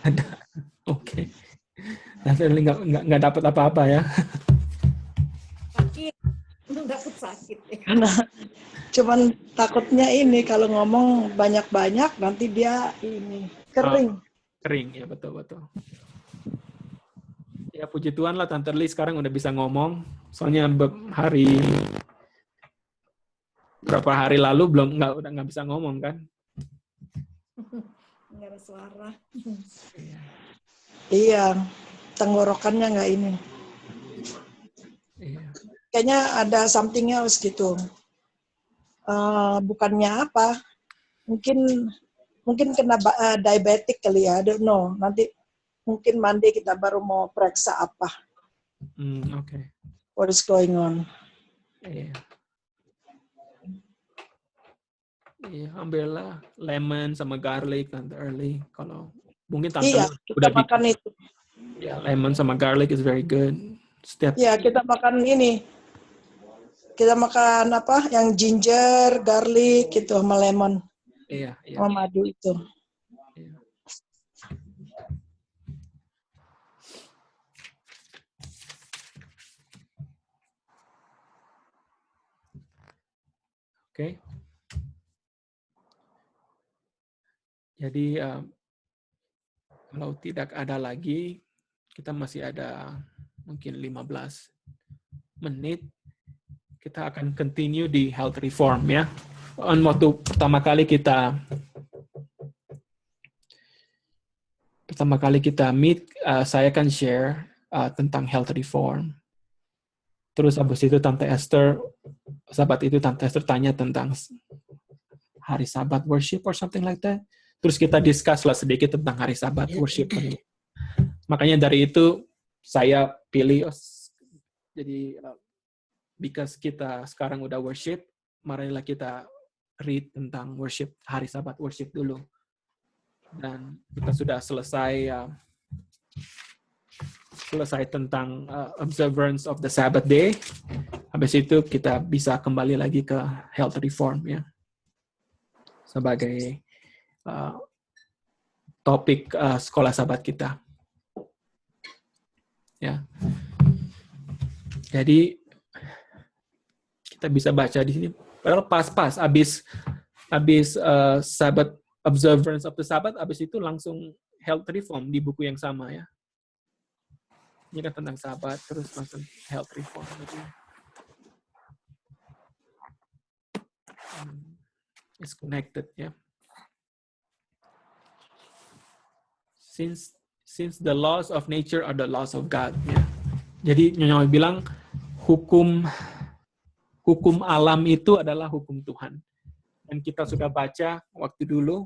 Ada. Oke. Tante Early nggak dapat apa-apa ya? Sakit, dapat sakit. Karena cuman takutnya ini kalau ngomong banyak-banyak nanti dia ini kering. Kering, ya betul. Ya puji Tuhan lah Tante Early sekarang udah bisa ngomong. Soalnya berapa hari lalu udah nggak bisa ngomong kan? Nggak ada suara. Iya, tenggorokannya nggak ini. Iya. Kayaknya ada something else gitu. Bukannya apa? Mungkin kena diabetik kali ya. I don't know. Nanti mungkin Monday kita baru mau periksa apa. Okay. What is going on? Iya. Iya, ambillah lemon sama garlic Tante Early. Kalau mungkin Tante kita udah makan itu. Ya, lemon sama garlic is very good. Ya, kita makan ini. Kita makan apa? Yang ginger, garlic gitu sama lemon. Iya. Sama madu itu. Iya. Oke. Jadi kalau tidak ada lagi, kita masih ada mungkin 15 menit. Kita akan continue di health reform ya. Waktu pertama kali kita meet, saya akan share tentang health reform. Terus habis itu Tante Esther tanya tentang hari Sabat worship or something like that. Terus kita discuss lah sedikit tentang hari Sabat worship. Makanya dari itu saya pilih, jadi because kita sekarang udah worship, marilah kita read tentang worship, hari Sabat worship dulu. Dan kita sudah selesai tentang observance of the Sabbath day. Habis itu kita bisa kembali lagi ke health reform ya. Sebagai topik sekolah sahabat kita. Ya. Jadi kita bisa baca di sini. Padahal pas-pas habis Sabbath observance of the Sabbath, habis itu langsung health reform di buku yang sama ya. Ini kan tentang Sabat, terus langsung health reform. Gitu. It's connected ya. Since the laws of nature are the laws of God ya. Jadi Nyonya bilang hukum alam itu adalah hukum Tuhan. Dan kita sudah baca waktu dulu,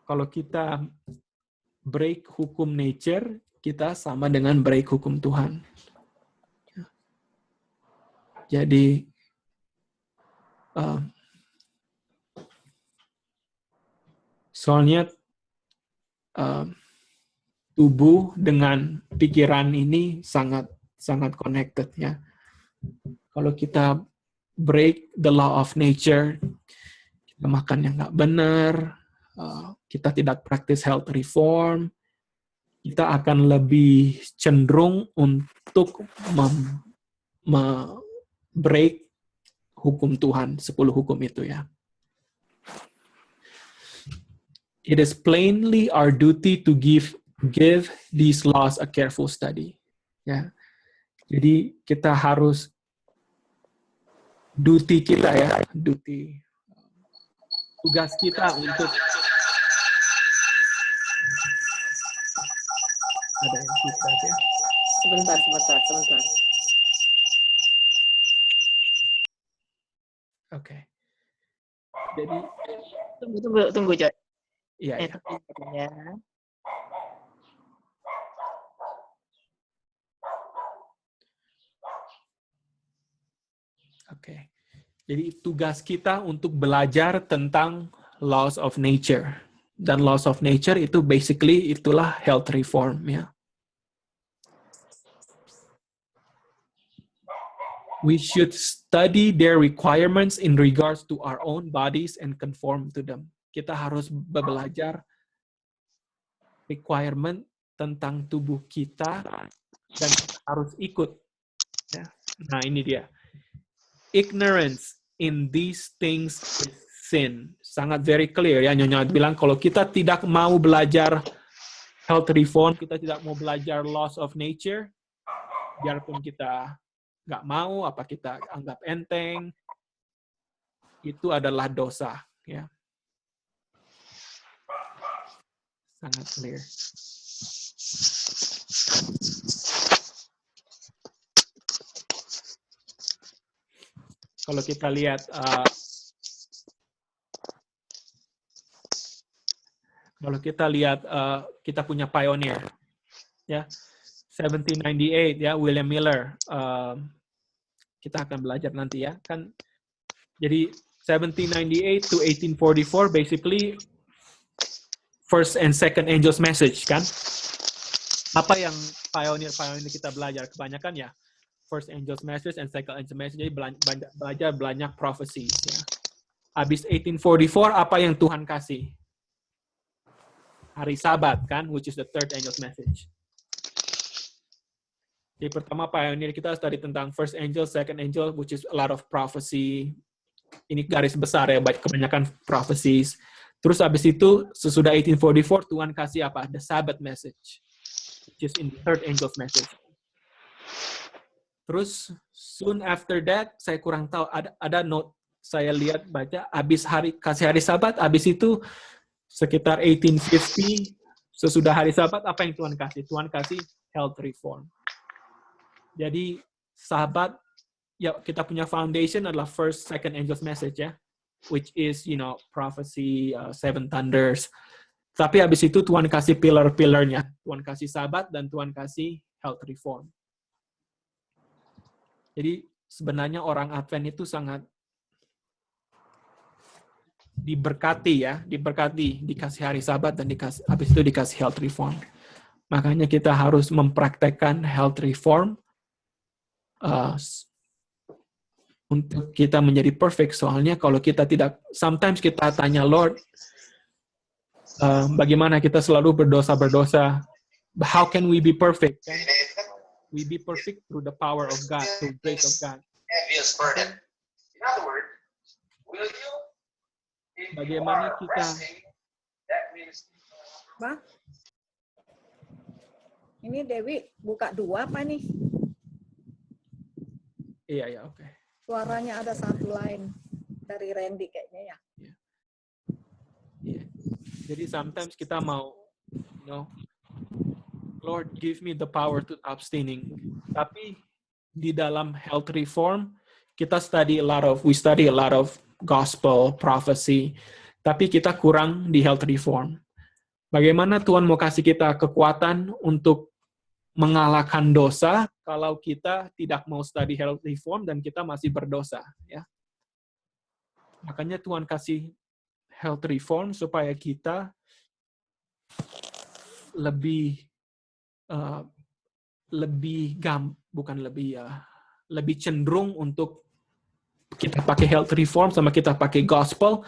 kalau kita break hukum nature, kita sama dengan break hukum Tuhan. Jadi, soalnya tubuh dengan pikiran ini sangat connected ya. Kalau kita break the law of nature, kita makan yang nggak benar, kita tidak praktis health reform, kita akan lebih cenderung untuk break hukum Tuhan, 10 hukum itu ya. It is plainly our duty to give these laws a careful study. Ya. Jadi kita harus tugas kita untuk ada yang feedback ya. Sebentar. Oke. Jadi Tunggu, Joy. iya. Ya. Oke. Jadi tugas kita untuk belajar tentang laws of nature. Dan laws of nature itu basically itulah health reform ya. We should study their requirements in regards to our own bodies and conform to them. Kita harus belajar requirement tentang tubuh kita dan kita harus ikut. Ya. Nah ini dia. Ignorance in these things is sin. Sangat very clear ya, Nyonya bilang kalau kita tidak mau belajar health reform, kita tidak mau belajar laws of nature, biarpun kita nggak mau, apa kita anggap enteng, itu adalah dosa. Ya. Sangat clear. Kalau kita lihat kita punya pioneer ya 1798 ya William Miller, kita akan belajar nanti ya kan. Jadi 1798 to 1844 basically first and second angel's message kan. Apa yang pioneer kita belajar kebanyakan ya first angel's message and second angel's message. Jadi belajar banyak prophecies ya. Habis 1844 apa yang Tuhan kasih? Hari Sabat kan, which is the third angel's message. Jadi pertama pioneer kita study tentang first angel, second angel, which is a lot of prophecy. Ini garis besar ya, kebanyakan prophecies. Terus habis itu sesudah 1844 Tuhan kasih apa? The Sabbath message, which is in the third angel's message. Terus soon after that saya kurang tahu ada note saya lihat baca habis kasih hari Sabat, habis itu sekitar 1850 sesudah hari Sabat apa yang Tuhan kasih? Tuhan kasih health reform. Jadi Sabat ya kita punya foundation adalah first second angel's message ya, which is prophecy, seven thunders. Tapi habis itu Tuhan kasih pillar-pillarnya. Tuhan kasih Sabat dan Tuhan kasih health reform. Jadi sebenarnya orang Advent itu sangat diberkati ya, dikasih hari Sabat dan habis itu dikasih health reform. Makanya kita harus mempraktekkan health reform untuk kita menjadi perfect. Soalnya kalau kita tidak, sometimes kita tanya Lord, bagaimana kita selalu berdosa. How can we be perfect? Kan? We be perfect through the power of God, through the grace of God. Bagaimana kita Bah? Ini Dewi buka 2 apa nih? Iya, oke. Suaranya ada satu line dari Randy kayaknya ya. Iya. Jadi sometimes kita mau, Lord, give me the power to abstaining. Tapi di dalam health reform, we study a lot of gospel, prophecy, tapi kita kurang di health reform. Bagaimana Tuhan mau kasih kita kekuatan untuk mengalahkan dosa kalau kita tidak mau study health reform dan kita masih berdosa, ya. Makanya Tuhan kasih health reform supaya kita lebih cenderung untuk kita pakai health reform sama kita pakai gospel.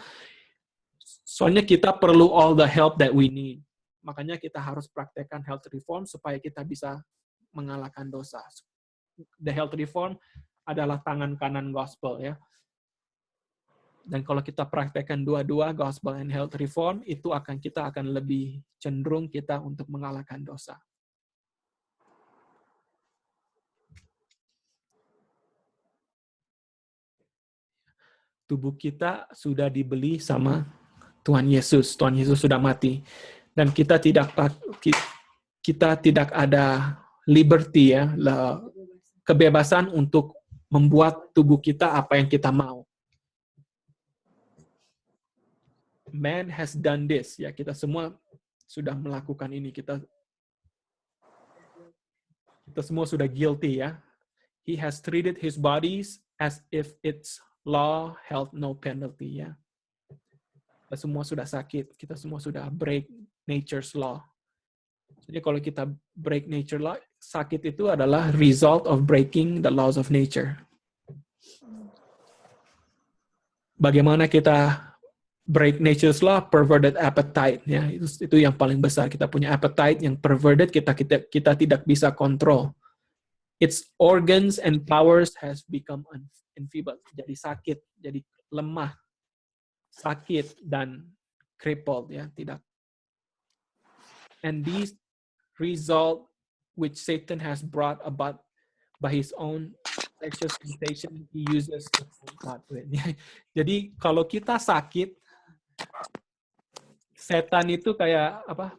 Soalnya kita perlu all the help that we need. Makanya kita harus praktekkan health reform supaya kita bisa mengalahkan dosa. The health reform adalah tangan kanan gospel, ya. Dan kalau kita praktekkan dua-dua, gospel and health reform, kita akan lebih cenderung kita untuk mengalahkan dosa. Tubuh kita sudah dibeli sama Tuhan Yesus. Tuhan Yesus sudah mati. Dan kita tidak ada liberty, ya, kebebasan untuk membuat tubuh kita apa yang kita mau. Man has done this, ya, kita semua sudah melakukan ini. Kita semua sudah guilty, ya. He has treated his bodies as if its law held no penalty, ya. Kita semua sudah sakit, kita semua sudah break nature's law. Jadi kalau kita break nature law, sakit itu adalah result of breaking the laws of nature. Bagaimana kita break nature's law? Perverted appetite, ya. Itu yang paling besar. Kita punya appetite yang perverted, kita tidak bisa kontrol. Its organs and powers has become enfeebled. Jadi sakit, jadi lemah, sakit dan crippled, ya, tidak. And these result which Satan has brought about by his own sexual temptation he uses to God with. Jadi kalau kita sakit, setan itu kayak apa?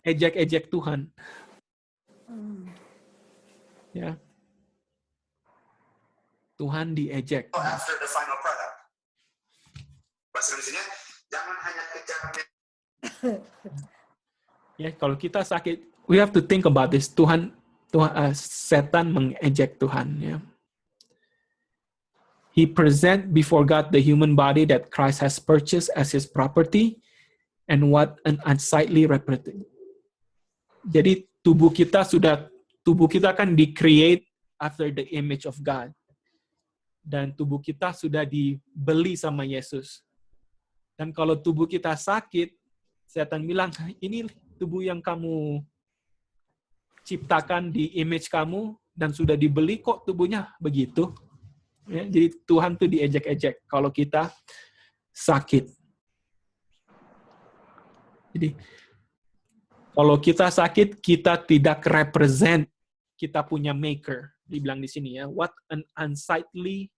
Ejek-ejek Tuhan. Ya. Tuhan diejek. After the final product. Bahasa Indonesia, jangan hanya kejar. Ya, kalau kita sakit, we have to think about this. Setan mengejek Tuhan. Ya. He present before God the human body that Christ has purchased as his property, and what an unsightly representative. Jadi tubuh kita kan di-create after the image of God. Dan tubuh kita sudah dibeli sama Yesus. Dan kalau tubuh kita sakit, setan bilang, ini tubuh yang kamu ciptakan di image kamu dan sudah dibeli, kok tubuhnya begitu. Ya, jadi Tuhan tuh diejek-ejek kalau kita sakit. Jadi kalau kita sakit, kita tidak represent kita punya maker. Dibilang di sini, ya, what an unsightly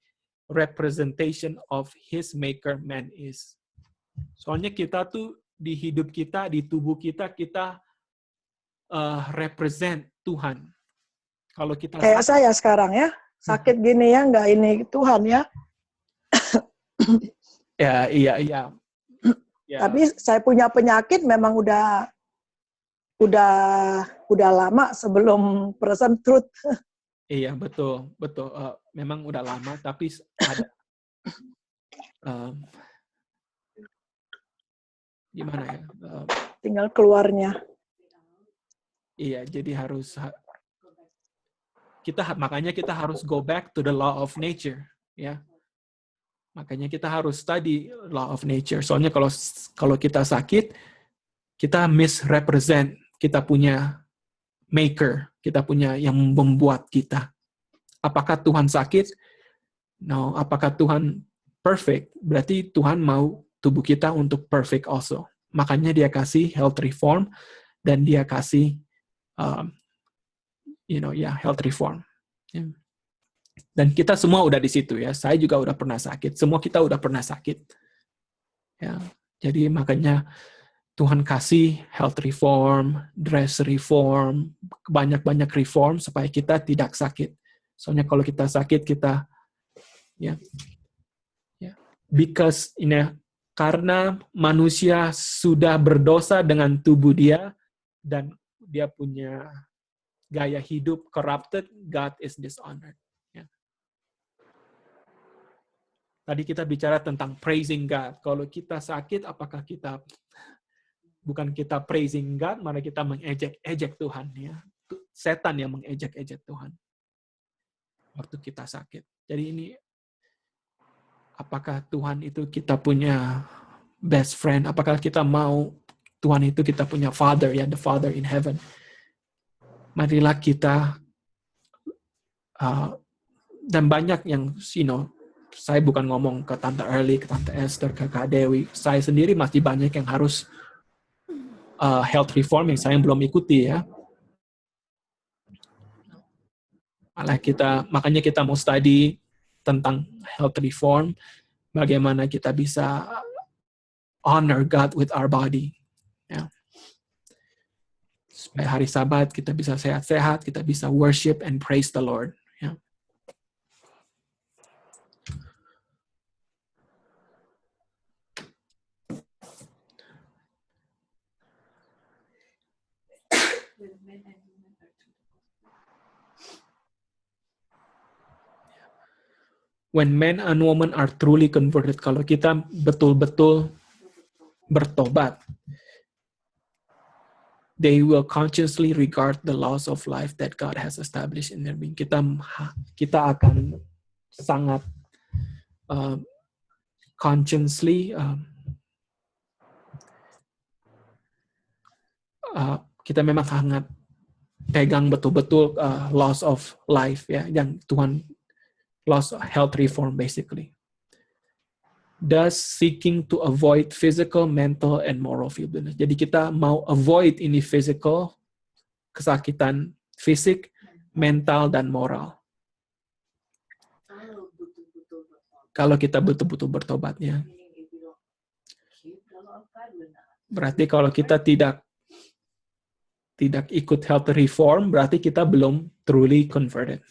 representation of his maker man is. Soalnya kita tuh di hidup kita, di tubuh kita represent Tuhan. Kalau kita kayak saya sekarang, ya, sakit gini, ya, nggak ini Tuhan, ya. Iya. Ya. Tapi saya punya penyakit memang udah lama sebelum present truth. Iya, betul. Memang udah lama, tapi ada gimana ya? Tinggal keluarnya. Iya, jadi harus makanya kita harus go back to the law of nature, ya. Makanya kita harus study law of nature. Soalnya kalau kita sakit, kita misrepresent, kita punya maker, kita punya yang membuat kita. Apakah Tuhan sakit? No. Apakah Tuhan perfect? Berarti Tuhan mau tubuh kita untuk perfect also. Makanya dia kasih health reform dan dia kasih health reform. Yeah. Dan kita semua udah di situ ya. Saya juga udah pernah sakit. Semua kita udah pernah sakit. Ya. Jadi makanya Tuhan kasih health reform, dress reform, banyak-banyak reform supaya kita tidak sakit. Soalnya kalau kita sakit kita because karena manusia sudah berdosa dengan tubuh dia dan dia punya gaya hidup corrupted, God is dishonored. Tadi kita bicara tentang praising God. Kalau kita sakit, apakah kita bukan kita praising God, malah kita mengejek-ejek Tuhan, ya. Setan yang mengejek-ejek Tuhan waktu kita sakit. Jadi ini apakah Tuhan itu kita punya best friend? Apakah kita mau Tuhan itu kita punya Father, ya, the Father in heaven? Marilah kita dan banyak yang saya bukan ngomong ke Tante Early, ke Tante Esther, ke Kak Dewi. Saya sendiri masih banyak yang harus health reform yang saya belum ikuti, ya. Makanya kita mau study tentang health reform, bagaimana kita bisa honor God with our body. Ya. Supaya hari Sabat kita bisa sehat-sehat, kita bisa worship and praise the Lord. Ya. When men and women are truly converted, kalau kita betul-betul bertobat, they will consciously regard the laws of life that God has established in their being. Kita akan sangat consciously kita memang sangat pegang betul-betul laws of life, ya, yang Tuhan, laws of health reform basically. Thus seeking to avoid physical, mental, and moral feebleness. Jadi kita mau avoid ini physical, kesakitan fisik, mental, dan moral. Kalau kita betul-betul bertobatnya. Berarti kalau kita tidak ikut health reform, berarti kita belum truly converted.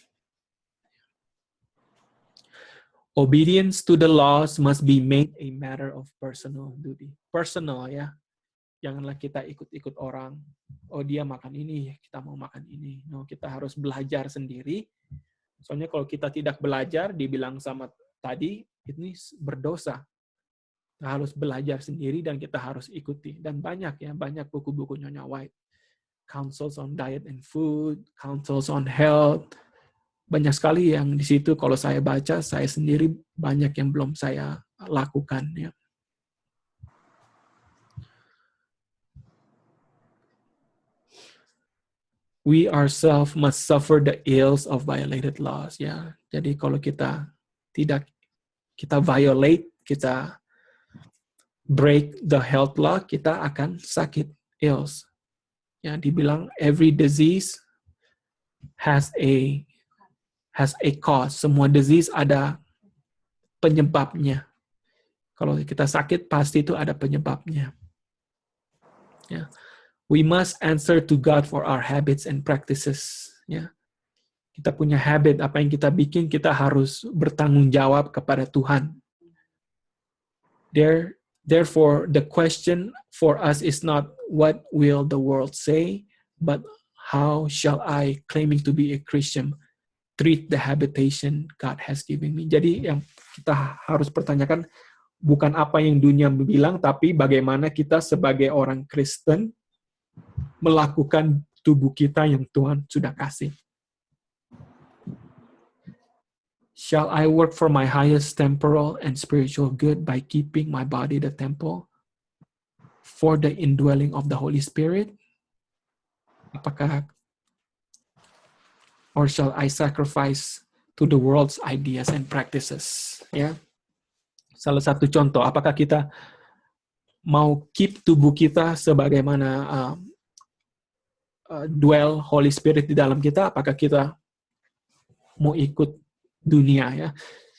Obedience to the laws must be made a matter of personal duty. Personal, ya. Janganlah kita ikut-ikut orang. Oh, dia makan ini, kita mau makan ini. No, kita harus belajar sendiri. Soalnya kalau kita tidak belajar, dibilang sama tadi, ini berdosa. Kita harus belajar sendiri dan kita harus ikuti. Dan banyak buku-buku Nyonya White. Counsels on diet and food, counsels on health. Banyak sekali yang di situ kalau saya baca, saya sendiri banyak yang belum saya lakukan, ya. We ourselves must suffer the ills of violated laws, ya. Jadi kalau kita violate, kita break the health law, kita akan sakit, ills. Ya, dibilang every disease has a cause. Semua disease ada penyebabnya. Kalau kita sakit, pasti itu ada penyebabnya. Ya. We must answer to God for our habits and practices. Ya. Kita punya habit, apa yang kita bikin, kita harus bertanggung jawab kepada Tuhan. Therefore, the question for us is not what will the world say, but how shall I, claiming to be a Christian, treat the habitation God has given me. Jadi yang kita harus pertanyakan bukan apa yang dunia bilang, tapi bagaimana kita sebagai orang Kristen melakukan tubuh kita yang Tuhan sudah kasih. Shall I work for my highest temporal and spiritual good by keeping my body the temple for the indwelling of the Holy Spirit? Apakah, or shall I sacrifice to the world's ideas and practices? Ya, salah satu contoh. Apakah kita mau keep tubuh kita sebagaimana dwell Holy Spirit di dalam kita? Apakah kita mau ikut dunia, ya?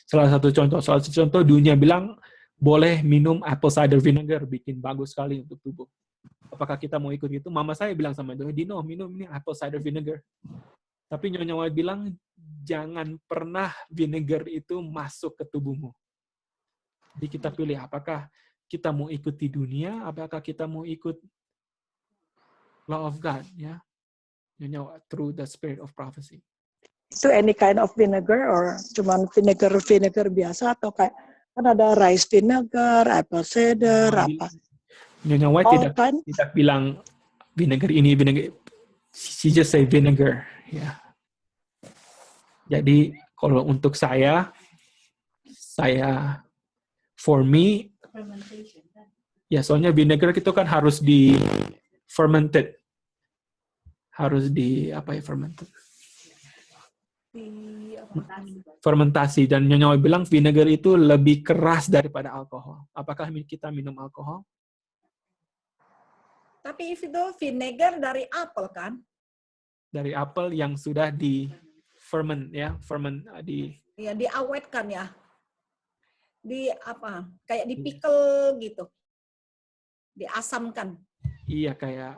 Salah satu contoh dunia bilang boleh minum apple cider vinegar, bikin bagus sekali untuk tubuh. Apakah kita mau ikut itu? Mama saya bilang sama Dino, minum ini apple cider vinegar. Tapi Nyonya White bilang jangan pernah vinegar itu masuk ke tubuhmu. Jadi kita pilih apakah kita mau ikuti dunia, apakah kita mau ikut law of God, ya? Nyonya White, through the spirit of prophecy. Itu any kind of vinegar or cuman vinegar biasa atau kayak kan ada rice vinegar, apple cider, apa? Nyonya White tidak bilang vinegar ini, vinegar. She just say vinegar, ya. Jadi kalau untuk saya for me, ya soalnya vinegar itu kan harus di fermented, harus di fermented. Fermentasi, dan Nyonya White bilang vinegar itu lebih keras daripada alkohol. Apakah kita minum alkohol? Tapi itu vinegar dari apel kan? Dari apel yang sudah di ferment, ya, Ya, diawetkan ya. Di apa? Kayak di pickle gitu. Diasamkan. Iya, kayak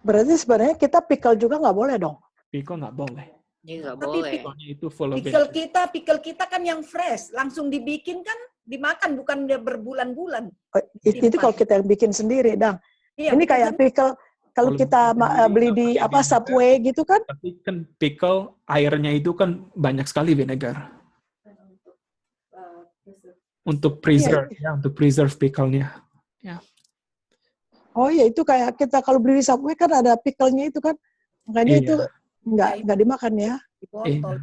Berarti sebenarnya kita pickle juga nggak boleh dong? pickle nggak boleh. Ini nggak Tapi boleh. Soalnya itu full of Pickle kita kan yang fresh, langsung dibikin kan dimakan, bukan dia berbulan-bulan. Itu kalau kita yang bikin sendiri, Dang. Iya, Ini kayak pickle kalau kita beli di Subway gitu kan? Tapi kan pickle airnya itu kan banyak sekali vinegar. Untuk preserve, ya, untuk preserve pickle-nya. Ya. Oh iya, itu kayak kita kalau beli di Subway kan ada pickle-nya itu kan. Makanya Iya. itu nggak dimakan ya. Di botol.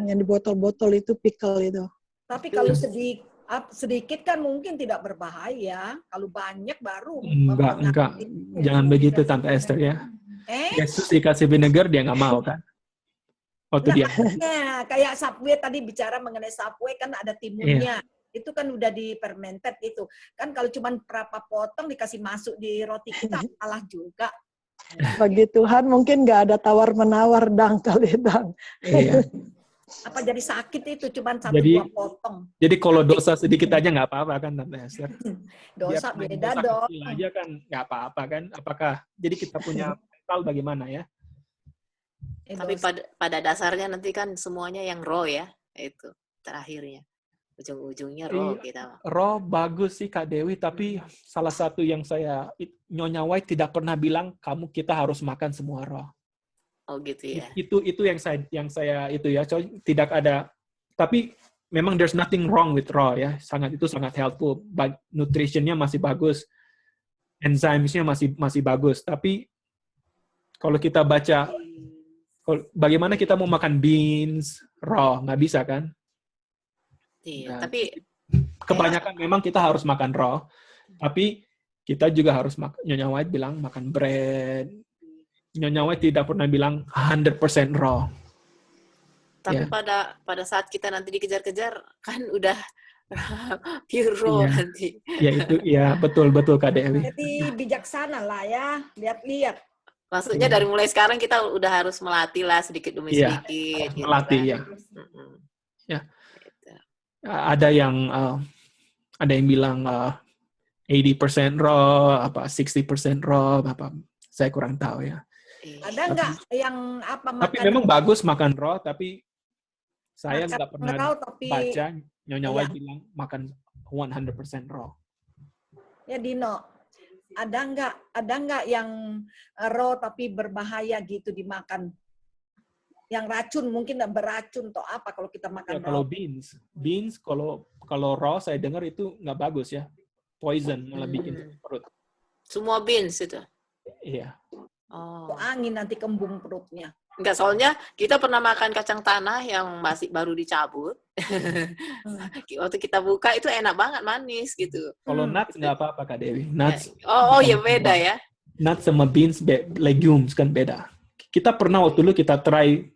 Yang di botol-botol itu pickle itu. Tapi kalau sedikit kan mungkin tidak berbahaya. Kalau banyak baru. Enggak. Jangan begitu, Tante Esther, ya. Yesus dikasih vinegar, dia nggak mau, kan? Waktu dia. Nah, kayak Subway tadi bicara mengenai Subway kan ada timunnya. Itu kan udah di fermented itu. Kan kalau cuma berapa potong dikasih masuk di roti kita, salah juga. Bagi Tuhan mungkin nggak ada tawar-menawar, Dang, kali, Dang. Iya. Apa jadi sakit itu cuma 1-2 potong. Jadi kalau dosa sedikit aja nggak apa-apa, kan, Tante Esther? Dosa Biar beda dosa dong. kecil aja kan nggak apa-apa, kan? Apakah jadi kita punya mental bagaimana, ya? Tapi pada dasarnya nanti kan semuanya yang raw ya, itu terakhirnya. Ujung-ujungnya raw kita. Raw bagus sih, Kak Dewi, tapi salah satu yang Nyonya White tidak pernah bilang kita harus makan semua raw. Oh gitu ya. Itu yang saya itu ya, tidak ada. Tapi memang there's nothing wrong with raw, ya. Itu sangat helpful. Nutritionnya masih bagus, enzimesnya masih bagus. Tapi kalau kita baca bagaimana kita mau makan beans raw, nggak bisa, kan? Iya, Nah, tapi kebanyakan memang kita harus makan raw, tapi kita juga harus Nyonya White bilang makan bread. Nyonya White tidak pernah bilang 100% raw. Tapi pada saat kita nanti dikejar-kejar kan udah pure raw nanti. Ya itu, ya betul Kak Dewi. Jadi bijaksana lah ya, lihat-lihat. Maksudnya dari mulai sekarang kita udah harus melatih lah sedikit demi sedikit. Gitu melatih, kan? ya. Ya. Ada yang bilang 80% raw, 60% raw, saya kurang tahu, ya. Ada nggak yang makan? Tapi memang bagus makan raw, tapi saya nggak pernah raw, baca Nyonya White bilang makan 100% raw. Ya Dino, ada nggak yang raw tapi berbahaya gitu dimakan? Yang racun, mungkin beracun atau apa kalau kita makan raw? Kalau beans kalau raw saya dengar itu nggak bagus, ya. Poison, malah bikin perut. Semua beans itu? Iya. Oh. Angin nanti kembung perutnya. Enggak, soalnya kita pernah makan kacang tanah yang masih baru dicabut. Waktu kita buka itu enak banget, manis gitu. Kalau nuts nggak apa-apa Kak Dewi. Nuts. Oh ya bukan beda semua. ya. Nuts sama beans, legumes kan beda. Kita pernah waktu dulu kita try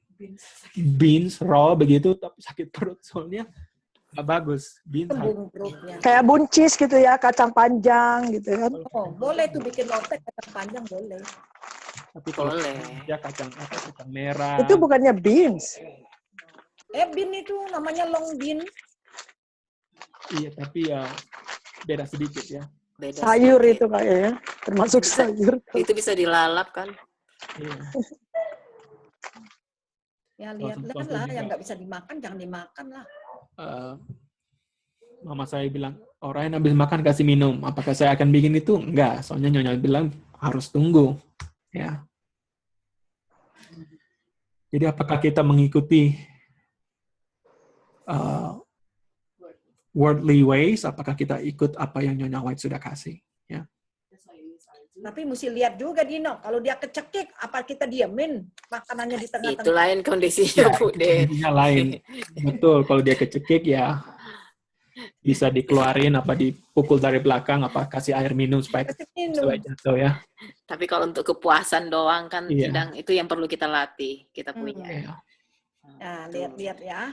beans raw begitu, tapi sakit perut soalnya nggak bagus. Beans Tembung perutnya. Kayak buncis gitu ya, kacang panjang gitu kan. Oh, boleh tuh bikin lotek kacang panjang boleh. tapi kalau Boleh. ya kacang merah. Itu bukannya beans. Bean itu namanya long bean. Iya, tapi ya beda sedikit ya. Beda Sayur sedikit. itu kayaknya, termasuk sayur. Itu bisa dilalap kan? Iya. Ya lihat-lihat Contoh lah, juga. yang nggak bisa dimakan jangan dimakan lah. Mama saya bilang, orang yang habis makan kasih minum. Apakah saya akan bikin itu? Enggak. Soalnya nyonya bilang harus tunggu. Ya. Jadi apakah kita mengikuti worldly ways? Apakah kita ikut apa yang Nyonya White sudah kasih? Ya. Tapi mesti lihat juga Dino, kalau dia kecekik, apa kita diemin makanannya di Itu tengah-tengah? lain kondisinya, Bu De. Kondisinya lain. Betul. Kalau dia kecekik ya bisa dikeluarin, apa dipukul dari belakang, apa kasih air minum supaya Kasih minum. jatuh ya. Tapi kalau untuk kepuasan doang kan Iya. kadang itu yang perlu kita latih, kita punya. Iya. Nah, lihat-lihat ya,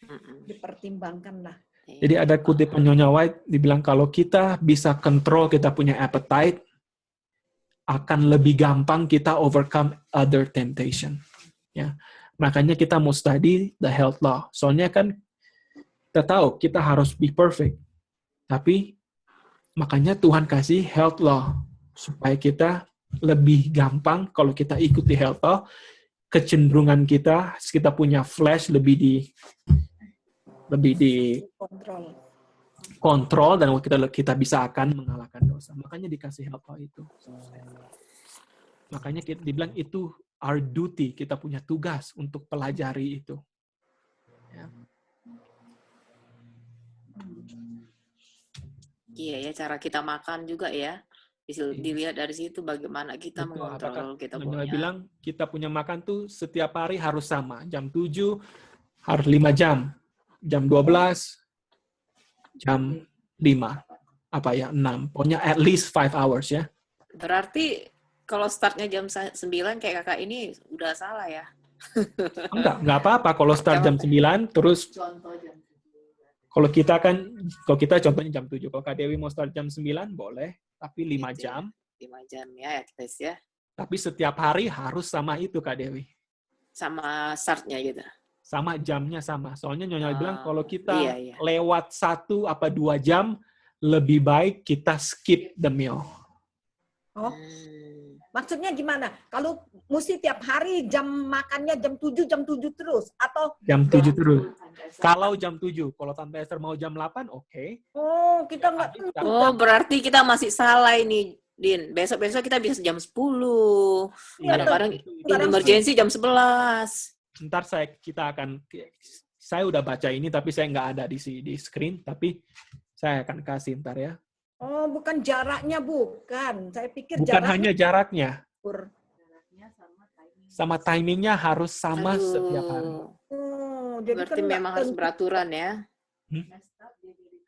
Mm-mm. dipertimbangkan lah. Jadi ada kutipan Nyonya White dibilang kalau kita bisa kontrol kita punya appetite, akan lebih gampang kita overcome other temptation. Ya, makanya kita mau study the health law. Soalnya kan kita tahu kita harus be perfect, tapi makanya Tuhan kasih health law supaya kita lebih gampang kalau kita ikuti health law, kecenderungan kita punya flesh lebih di Kontrol. kontrol dan kita bisa akan mengalahkan dosa. Makanya dikasih health law itu. Makanya kita dibilang itu our duty, kita punya tugas untuk pelajari itu. Ya. Iya ya, cara kita makan juga ya. Bisa dilihat dari situ bagaimana kita Betul. mengontrol kita Nyonya punya. bilang kita punya makan tuh setiap hari harus sama. Jam 7 harus 5 jam. Jam 12 jam 5. Apa ya? 6. Pokoknya at least 5 hours ya. Berarti kalau startnya jam 9 kayak kakak ini udah salah ya? Enggak apa-apa kalau start jam 9 terus kalau kita contohnya jam 7. Kalau Kak Dewi mau start jam 9 boleh, tapi 5 Gitu ya. jam. 5 jam ya, at least ya. Tapi setiap hari harus sama itu Kak Dewi. Sama startnya gitu. Sama jamnya sama. Soalnya Nyonya bilang kalau Iya, kita iya. lewat 1 apa 2 jam, lebih baik kita skip the meal. Oh, maksudnya gimana? Kalau mesti tiap hari jam makannya jam 7 terus atau Jam 7 terus. Kalau jam 7, kalau Tante Esther mau jam 8, oke. oh, kita nggak tentu. Oh, berarti kita masih salah ini, Din. Besok-besok kita bisa jam 10. Kadang-kadang Kadang emergency jam 11. Ntar saya udah baca ini, tapi saya nggak ada di screen, tapi saya akan kasih ntar ya. Oh, bukan jaraknya, bukan. Saya pikir Bukan hanya jaraknya, ukur. sama timingnya harus sama setiap hari. Oh, jadi Berarti kan memang harus beraturan ya.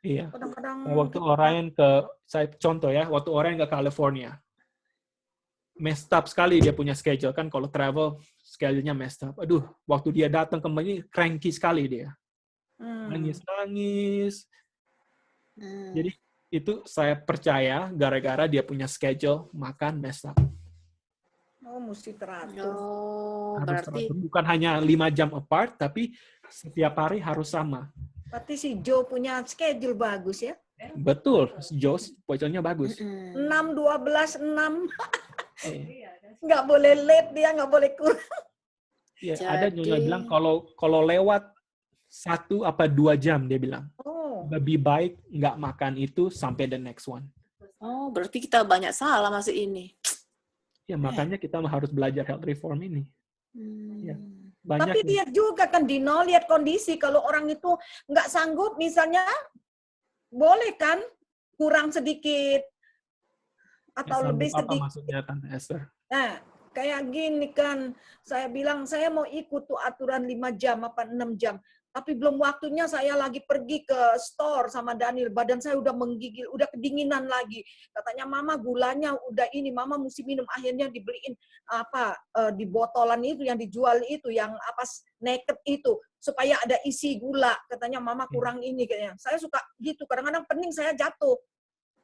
Iya. kadang-kadang Waktu saya contoh ya, waktu orang ke California, messed up sekali dia punya schedule kan, kalau travel schedule-nya messed up. Aduh, waktu dia datang kembali cranky sekali dia, nangis. Jadi itu saya percaya gara-gara dia punya schedule makan messed up. oh, mesti teratur. Oh, Harus berarti teratur. Bukan hanya 5 jam apart, tapi setiap hari harus sama. Berarti si Joe punya schedule bagus ya. Betul, Jos, poinnya bagus. 6, 12, 6. Eh, Nggak boleh late dia, nggak boleh kurang. ya, ada Nyonya Jadi- bilang kalau lewat 1 apa 2 jam dia bilang Oh, lebih baik nggak makan itu sampai the next one. Oh, berarti kita banyak salah masih ini. Ya makanya kita harus belajar health reform ini. Ya. Banyak tapi lihat juga kan Dino, lihat kondisi. Kalau orang itu nggak sanggup misalnya, boleh kan kurang sedikit atau lebih apa sedikit. maksudnya Tante Esther? Nah, Kayak gini kan, saya bilang saya mau ikut tuh aturan 5 jam apa 6 jam. Tapi belum waktunya, saya lagi pergi ke store sama Daniel. Badan saya udah menggigil, udah kedinginan lagi. Katanya mama gulanya udah ini, mama mesti minum. Akhirnya dibeliin apa di botolan itu yang dijual itu, yang apa naked itu, supaya ada isi gula. Katanya mama kurang ini kayaknya. Saya suka gitu, kadang-kadang pening saya jatuh.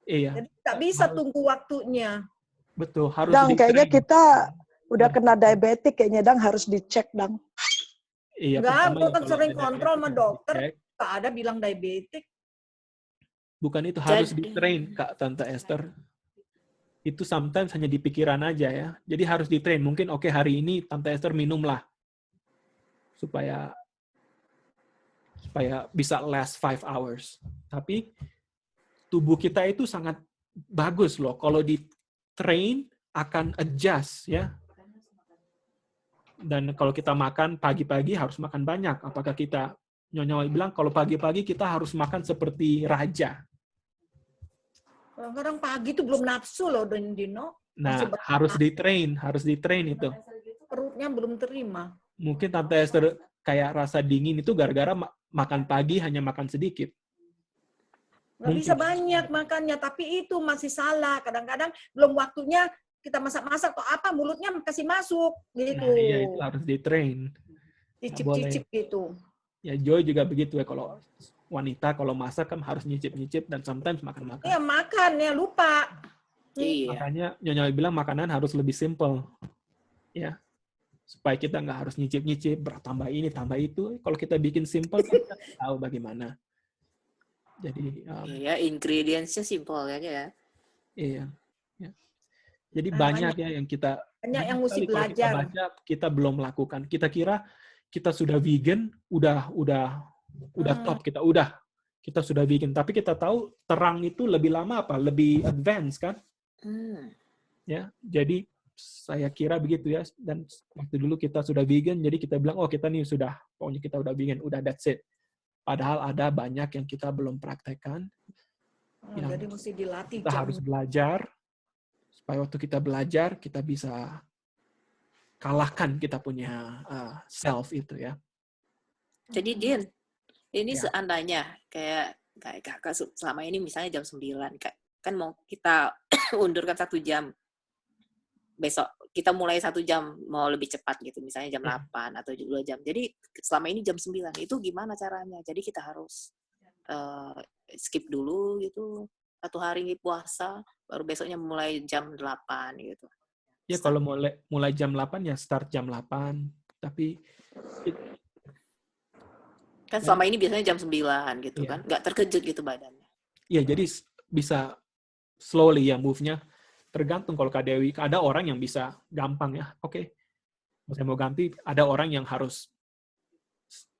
Iya, Jadi nggak bisa tunggu waktunya. betul. Harus Dang, kayaknya di-train. kita udah kena diabetik kayaknya, Dang, harus dicek, Dang. Iya, Enggak, pertama gue ya kan kalau sering ada kontrol diabetes sama harus dokter. dicek. Nggak ada bilang diabetik. Bukan itu, harus Jadi- di-train, Kak Tante Esther. Itu sometimes hanya di pikiran aja ya. Jadi harus di-train. Mungkin oke, hari ini Tante Esther minumlah supaya bisa last 5 hours. Tapi tubuh kita itu sangat bagus loh. Kalau di-train akan adjust ya. Dan kalau kita makan pagi-pagi harus makan banyak. Apakah kita, Nyonya bilang kalau pagi-pagi kita harus makan seperti raja. Kadang pagi tuh belum nafsu loh, Dino. Nah, Masih harus di-train itu. perutnya belum terima. Mungkin Tante Esther kayak rasa dingin itu gara-gara makan pagi hanya makan sedikit. Nggak Mungkin. bisa banyak makannya, tapi itu masih salah. Kadang-kadang belum waktunya kita masak-masak atau apa, mulutnya kasih masuk gitu. Nah, iya itu harus di-train. Cicip-cicip gitu. Ya, Joy juga begitu ya, kalau wanita kalau masak kan harus nyicip-nyicip dan sometimes makan-makan. Iya, makan ya, lupa. Iya. Makanya Nyonya bilang makanan harus lebih simple. Ya. Supaya kita nggak harus nyicip-nyicip, tambah ini, tambah itu. Kalau kita bikin simple, kan kita tahu bagaimana. Jadi, Iya, ingredients-nya simple aja ya. iya. Ya. Jadi Nah, banyak ya yang kita banyak yang banyak mesti sekali kalau kita belajar. baca, kita belum lakukan. Kita kira kita sudah vegan, udah top, kita sudah vegan. Tapi kita tahu terang itu lebih lama apa? Lebih advance kan? Ya, jadi saya kira begitu ya. Dan waktu dulu kita sudah vegan, jadi kita bilang, oh kita nih sudah, pokoknya kita udah vegan, udah that's it. Padahal ada banyak yang kita belum praktekkan. Yang Jadi mesti dilatih. kita harus belajar, supaya waktu kita belajar, kita bisa kalahkan kita punya self itu ya. Jadi Din, ini Ya. seandainya kayak kakak selama ini misalnya jam 9, kan mau kita undurkan 1 jam. Besok kita mulai 1 jam mau lebih cepat gitu, misalnya jam 8 atau 2 jam. Jadi selama ini jam 9, itu gimana caranya? Jadi kita harus skip dulu gitu, 1 hari puasa, baru besoknya mulai jam 8 gitu. Ya kalau mulai jam 8 ya start jam 8. Tapi Kan selama ini biasanya jam 9 gitu Iya. kan, nggak terkejut gitu badannya. ya jadi bisa slowly ya move-nya. Tergantung kalau Kak Dewi, ada orang yang bisa gampang ya. Oke, saya mau ganti, ada orang yang harus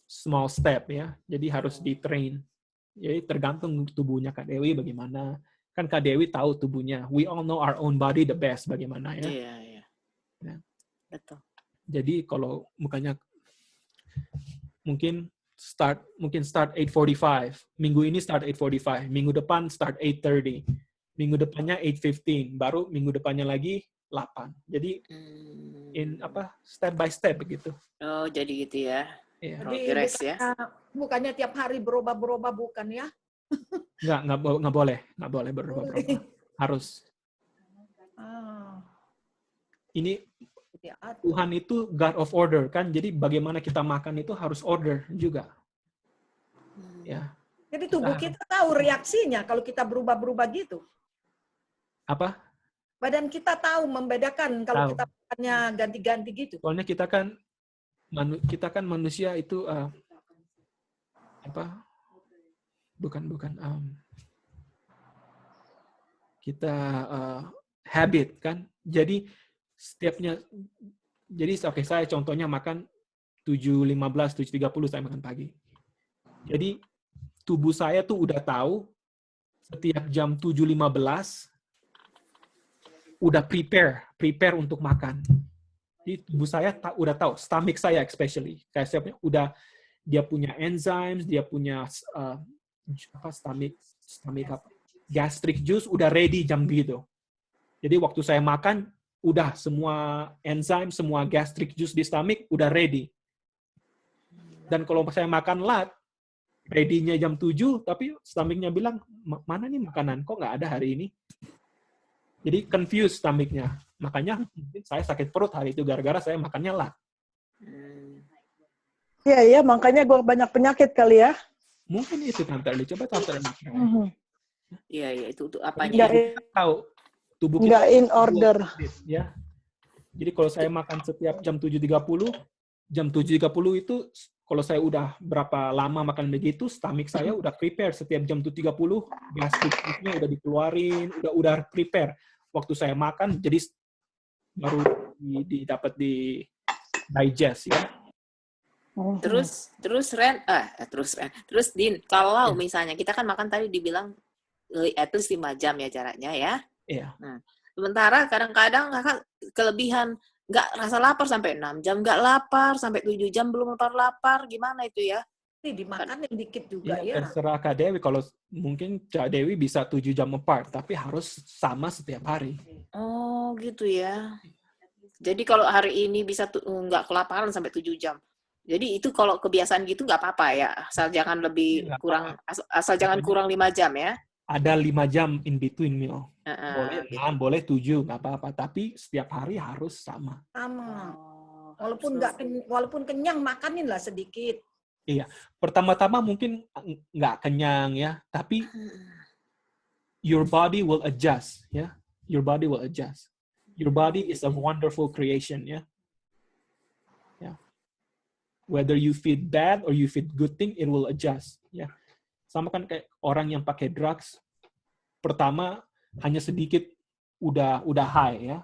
small step ya. Jadi harus di-train. Jadi tergantung tubuhnya Kak Dewi bagaimana. Kan Kak Dewi tahu tubuhnya. We all know our own body the best bagaimana ya. Iya. Ya. Betul. Jadi kalau mukanya mungkin start 8:45. Minggu ini start 8:45. Minggu depan start 8:30. Minggu depannya 8:15. Baru minggu depannya lagi 8. Jadi step by step begitu. Oh, jadi gitu ya. Iya. Jadi Progress ya. bukannya tiap hari berubah-berubah, bukan ya? Nggak boleh berubah-ubah. Harus. Ini Tuhan itu God of order kan, jadi bagaimana kita makan itu harus order juga. Ya. Jadi tubuh kita tahu reaksinya kalau kita berubah-berubah gitu. Apa? Badan kita tahu membedakan kalau Tahu. kita makannya ganti-ganti gitu. Soalnya kita kan manusia itu kita habit kan. Jadi saya contohnya makan 7.15, 7.30 saya makan pagi. Jadi tubuh saya tuh udah tahu setiap jam 7.15 udah prepare untuk makan. Jadi tubuh saya udah tahu, stomach saya especially, kayak saya udah dia punya enzymes, dia punya stomach gastric juice udah ready jam begitu. Jadi waktu saya makan udah semua enzim, semua gastric juice di stomach udah ready. Dan kalau saya makan lat, ready-nya jam 7, tapi stomach-nya bilang, mana nih makanan? Kok nggak ada hari ini? Jadi confused stomach-nya. Makanya mungkin saya sakit perut hari itu gara-gara saya makannya lat. Iya, makanya gue banyak penyakit kali ya. Mungkin itu Tante Erli. Coba Tante Erli. Iya, itu apanya? Nggak, Tahu tubuh kita nggak in order. ya. Jadi kalau saya makan setiap jam 7.30, jam 7.30 itu kalau saya udah berapa lama makan begitu, stomach saya udah prepare setiap jam 7.30, gastricnya udah dikeluarin, udah prepare. Waktu saya makan, jadi baru dapat di digest ya. Terus Din, kalau misalnya kita kan makan tadi dibilang at least 5 jam ya jaraknya ya. Iya. Nah, sementara kadang-kadang kakak kelebihan nggak rasa lapar sampai 6 jam, nggak lapar sampai 7 jam belum lapar, gimana itu ya? Dimakan yang dikit juga Ya, ya. terserah Kak Dewi. Kalau mungkin Kak Dewi bisa 7 jam apart, tapi harus sama setiap hari. Oh gitu ya. Jadi kalau hari ini bisa nggak kelaparan sampai 7 jam. Jadi itu kalau kebiasaan gitu nggak apa-apa ya, asal jangan lebih Nggak kurang, asal jangan kurang 5 jam ya. Ada 5 jam in between meal. Boleh Gitu. 6, boleh 7, nggak apa-apa. Tapi setiap hari harus sama. Sama. Oh, Walaupun kenyang, makanin lah sedikit. Iya. Pertama-tama mungkin nggak kenyang ya, tapi your body will adjust ya. Your body will adjust. Your body is a wonderful creation ya. Ya. Whether you feed bad or you feed good thing, it will adjust ya. Sama kan kayak orang yang pakai drugs, pertama hanya sedikit udah high ya.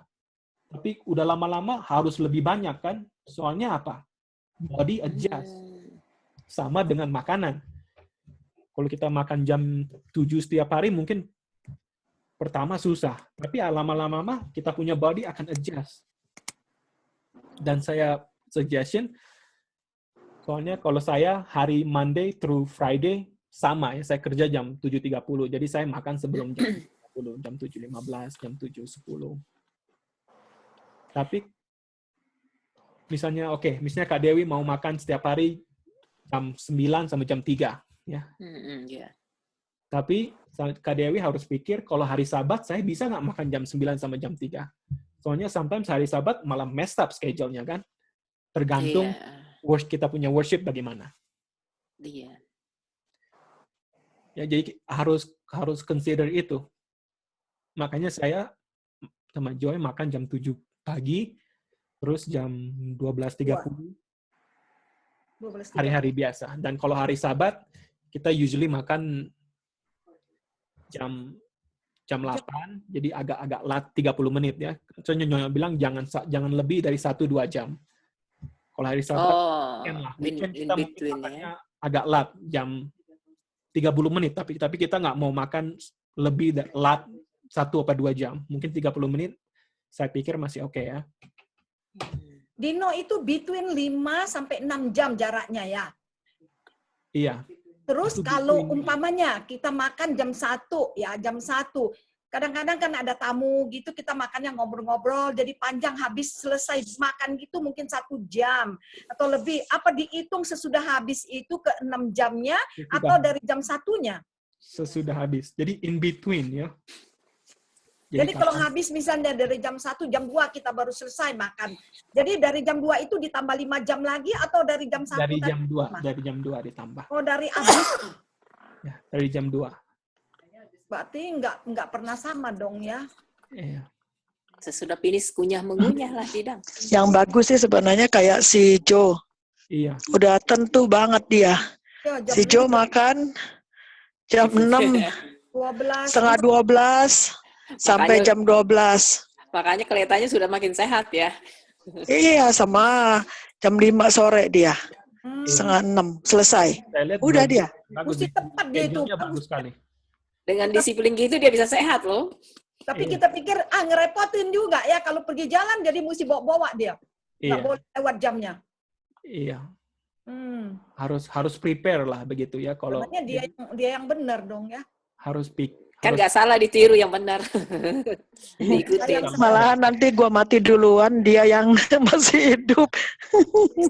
Tapi udah lama-lama harus lebih banyak kan? Soalnya apa? Body adjust. Sama dengan makanan. Kalau kita makan jam 7 setiap hari mungkin pertama susah, tapi lama-lama kita punya body akan adjust. Dan saya suggestion, soalnya kalau saya hari Monday through Friday sama ya, saya kerja jam 7.30, jadi saya makan sebelum jam 7.30, jam 7.15, jam 7.10. Tapi misalnya misalnya Kak Dewi mau makan setiap hari jam 9 sampai jam 3 ya. Yeah. Tapi Kak Dewi harus pikir kalau hari Sabat saya bisa nggak makan jam 9 sampai jam 3. Soalnya sometimes hari Sabat malah messed up schedule-nya kan. Tergantung kita punya worship bagaimana. Iya. Ya, jadi harus consider itu. Makanya saya sama Joy makan jam 7 pagi, terus jam 12.30 hari-hari biasa. Dan kalau hari Sabat, kita usually makan jam 8, jadi agak-agak lat 30 menit ya. Soalnya Nyonya bilang jangan lebih dari 1-2 jam. Kalau hari Sabat, weekend kita mungkin makannya agak lat, jam 30 menit, tapi kita nggak mau makan lebih lat 1-2 jam. Mungkin 30 menit, saya pikir masih oke ya. Dino itu between 5 sampai 6 jam jaraknya ya. Iya. Terus kalau umpamanya kita makan jam 1 ya, jam 1. Kadang-kadang kan ada tamu gitu, kita makannya ngobrol-ngobrol, jadi panjang, habis selesai makan gitu mungkin 1 jam atau lebih. Apa dihitung sesudah habis itu ke 6 jamnya atau dari jam 1-nya? Sesudah habis. Jadi in between ya. Jadi kalau habis misalnya dari jam 1, jam 2 kita baru selesai makan. Jadi dari jam 2 itu ditambah 5 jam lagi atau dari jam 1? Dari jam 2, dari jam 2 ditambah. Oh, dari habis. Ya, dari jam 2. Berarti nggak pernah sama dong ya. Iya. Sesudah finish kunyah mengunyah lah Didang. Yang bagus sih sebenarnya kayak si Joe. Iya. Udah tentu banget dia. Ya, Si Joe makan jam 6, 12. setengah 12, sampai jam 12. Makanya kelihatannya sudah makin sehat ya. Iya, sama jam 5 sore dia. Setengah 6, selesai. Udah dia. Mesti tepat dia itu. Bagus sekali. Dengan disiplin gitu dia bisa sehat loh. Tapi kita pikir, ngerepotin juga ya. Kalau pergi jalan jadi mesti bawa-bawa dia. Nggak boleh lewat jamnya. Iya. Harus prepare lah begitu ya. Kalau sebenarnya dia yang benar dong ya. Kan Harus- nggak salah ditiru, yang benar. Diikutin. Sayang Malahan nanti gua mati duluan, dia yang masih hidup.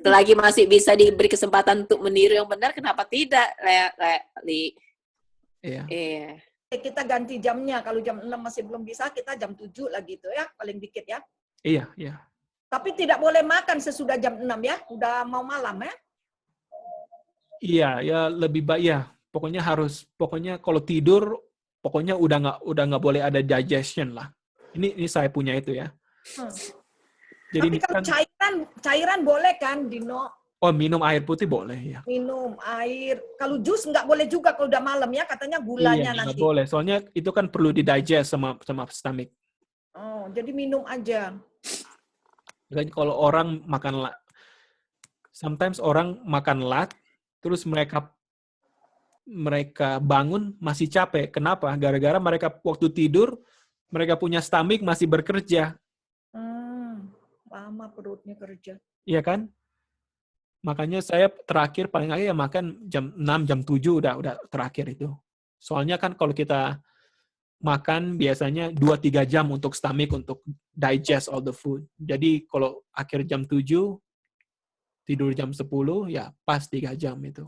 Selagi masih bisa diberi kesempatan untuk meniru yang benar, kenapa tidak, Li? Iya. Iya. Kita ganti jamnya. Kalau jam 6 masih belum bisa, kita jam 7 lah gitu ya, paling dikit ya. Iya, iya. Tapi tidak boleh makan sesudah jam 6 ya. Udah mau malam ya. Iya, ya lebih baik ya. Pokoknya kalau tidur, pokoknya udah nggak boleh ada digestion lah. Ini saya punya itu ya. Hmm. Jadi Tapi ini kalau kan, cairan boleh kan, Dino? minum air putih boleh ya. Minum air. Kalau jus nggak boleh juga kalau udah malam ya. Katanya gulanya Iya, nggak nanti. boleh. Soalnya itu kan perlu didigest sama stomach. Oh, jadi minum aja. Kan kalau orang sometimes orang makan lat, terus mereka bangun masih capek. Kenapa? Gara-gara mereka waktu tidur, mereka punya stomach masih bekerja. Lama perutnya kerja. Iya kan? Makanya saya terakhir paling akhir ya makan jam 6, jam 7 udah terakhir itu. Soalnya kan kalau kita makan biasanya 2-3 jam untuk stomach untuk digest all the food. Jadi kalau akhir jam 7 tidur jam 10 ya pas 3 jam itu.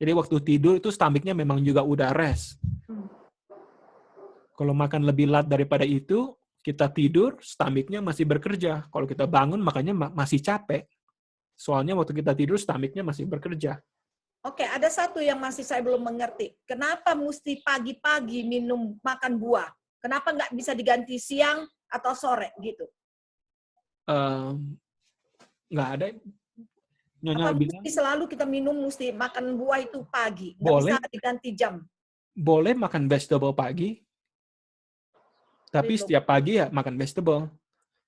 Jadi waktu tidur itu stomach-nya memang juga udah rest. Kalau makan lebih lat daripada itu, kita tidur, stomach-nya masih bekerja. Kalau kita bangun, makanya masih capek. Soalnya waktu kita tidur, stomach-nya masih bekerja. Oke, ada satu yang masih saya belum mengerti. Kenapa mesti pagi-pagi makan buah? Kenapa nggak bisa diganti siang atau sore gitu? Nggak ada. Nyonya Apa bilang, mesti selalu kita mesti makan buah itu pagi? Nggak boleh. bisa diganti jam? Boleh makan vegetable pagi, tapi Belum. setiap pagi ya makan vegetable.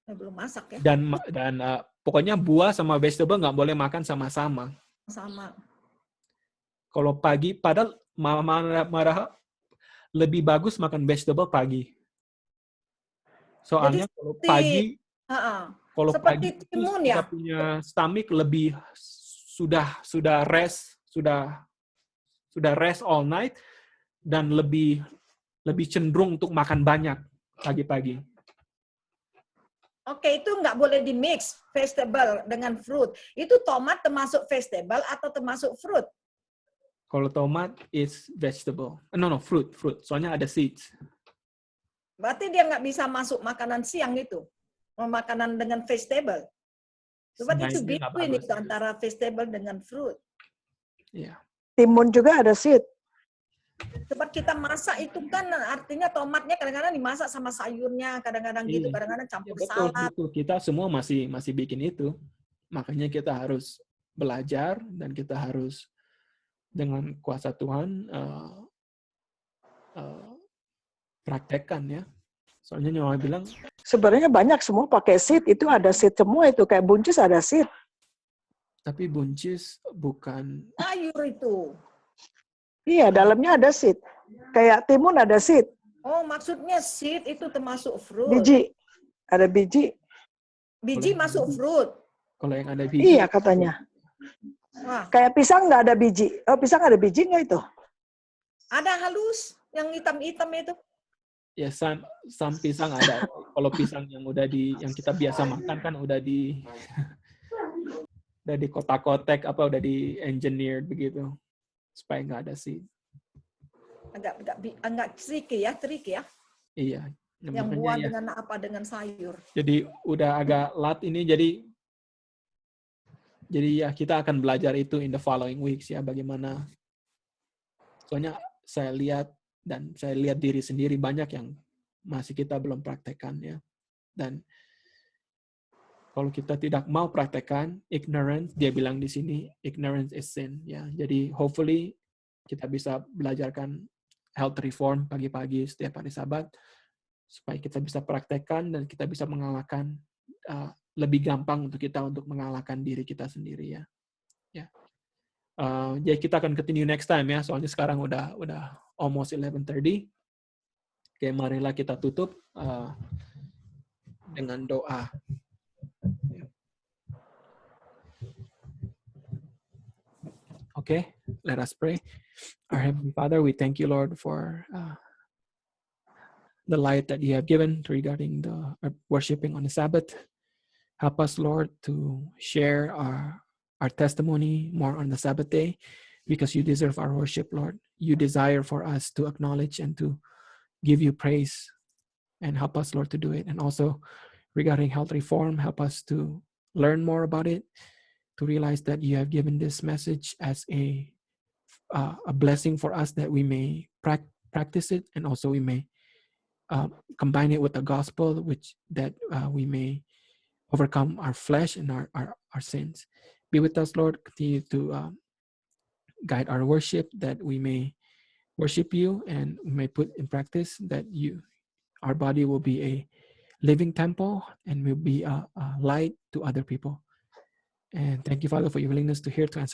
Saya belum masak ya. Dan pokoknya buah sama vegetable nggak boleh makan sama-sama. Sama. Kalau pagi, padahal marah lebih bagus makan vegetable pagi. Soalnya kalau pagi, Seperti timun kita ya. punya stomach lebih sudah rest all night dan lebih cenderung untuk makan banyak pagi-pagi. Oke, itu nggak boleh di mix vegetable dengan fruit. Itu tomat termasuk vegetable atau termasuk fruit? Kalau tomat is vegetable. No, fruit. Soalnya ada seeds. Berarti dia nggak bisa masuk makanan siang itu. Makanan dengan vegetable. Berarti itu Sebaiknya nggak between bagus. itu antara vegetable dengan fruit. Iya. Timun juga ada seed. Sebab kita masak itu kan artinya tomatnya kadang-kadang dimasak sama sayurnya, kadang-kadang gitu, Iya. kadang-kadang campur Betul. salad. Kita semua masih bikin itu. Makanya kita harus belajar dan kita harus dengan kuasa Tuhan praktekkan ya. Soalnya nyawa bilang Sebenarnya banyak semua pakai seed, itu ada seed semua itu. Kayak buncis ada seed. tapi buncis bukan. Sayur itu. Iya, dalamnya ada seed. Kayak timun ada seed. Oh, maksudnya seed itu termasuk fruit. Biji. Ada biji. Biji masuk fruit. Kalau yang ada biji. Iya katanya. Wah, Kayak pisang nggak ada biji. Oh, pisang ada biji nggak itu? ada halus yang hitam-hitam itu. Ya, some pisang ada. Kalau pisang yang yang kita biasa makan kan udah di kotak-kotak udah di engineered begitu supaya nggak ada seed. Agak tricky ya. Iya. Yang Makanya buah ya. dengan sayur. Jadi udah agak lat ini jadi ya kita akan belajar itu in the following weeks ya bagaimana. Soalnya saya lihat diri sendiri banyak yang masih kita belum praktekkan ya. Dan kalau kita tidak mau praktekkan, ignorance, dia bilang di sini, ignorance is sin. Ya, jadi hopefully kita bisa belajarkan health reform pagi-pagi setiap hari Sabat, supaya kita bisa praktekkan dan kita bisa mengalahkan, lebih gampang untuk kita untuk mengalahkan diri kita sendiri ya. Ya. Jadi kita akan continue next time ya, soalnya sekarang udah almost 11:30. Oke, marilah kita tutup dengan doa. Okay, let us pray. Our Heavenly Father, we thank you, Lord, for the light that you have given regarding the worshiping on the Sabbath. Help us, Lord, to share our testimony more on the Sabbath day, because you deserve our worship, Lord. You desire for us to acknowledge and to give you praise, and help us, Lord, to do it. And also regarding health reform, help us to learn more about it, to realize that you have given this message as a blessing for us, that we may practice it, and also we may combine it with the gospel, which that we may overcome our flesh and our sins. Be with us, Lord. Continue to guide our worship, that we may worship you and we may put in practice that our body will be a living temple and will be a light to other people. And thank you, Father, for your willingness to hear, to answer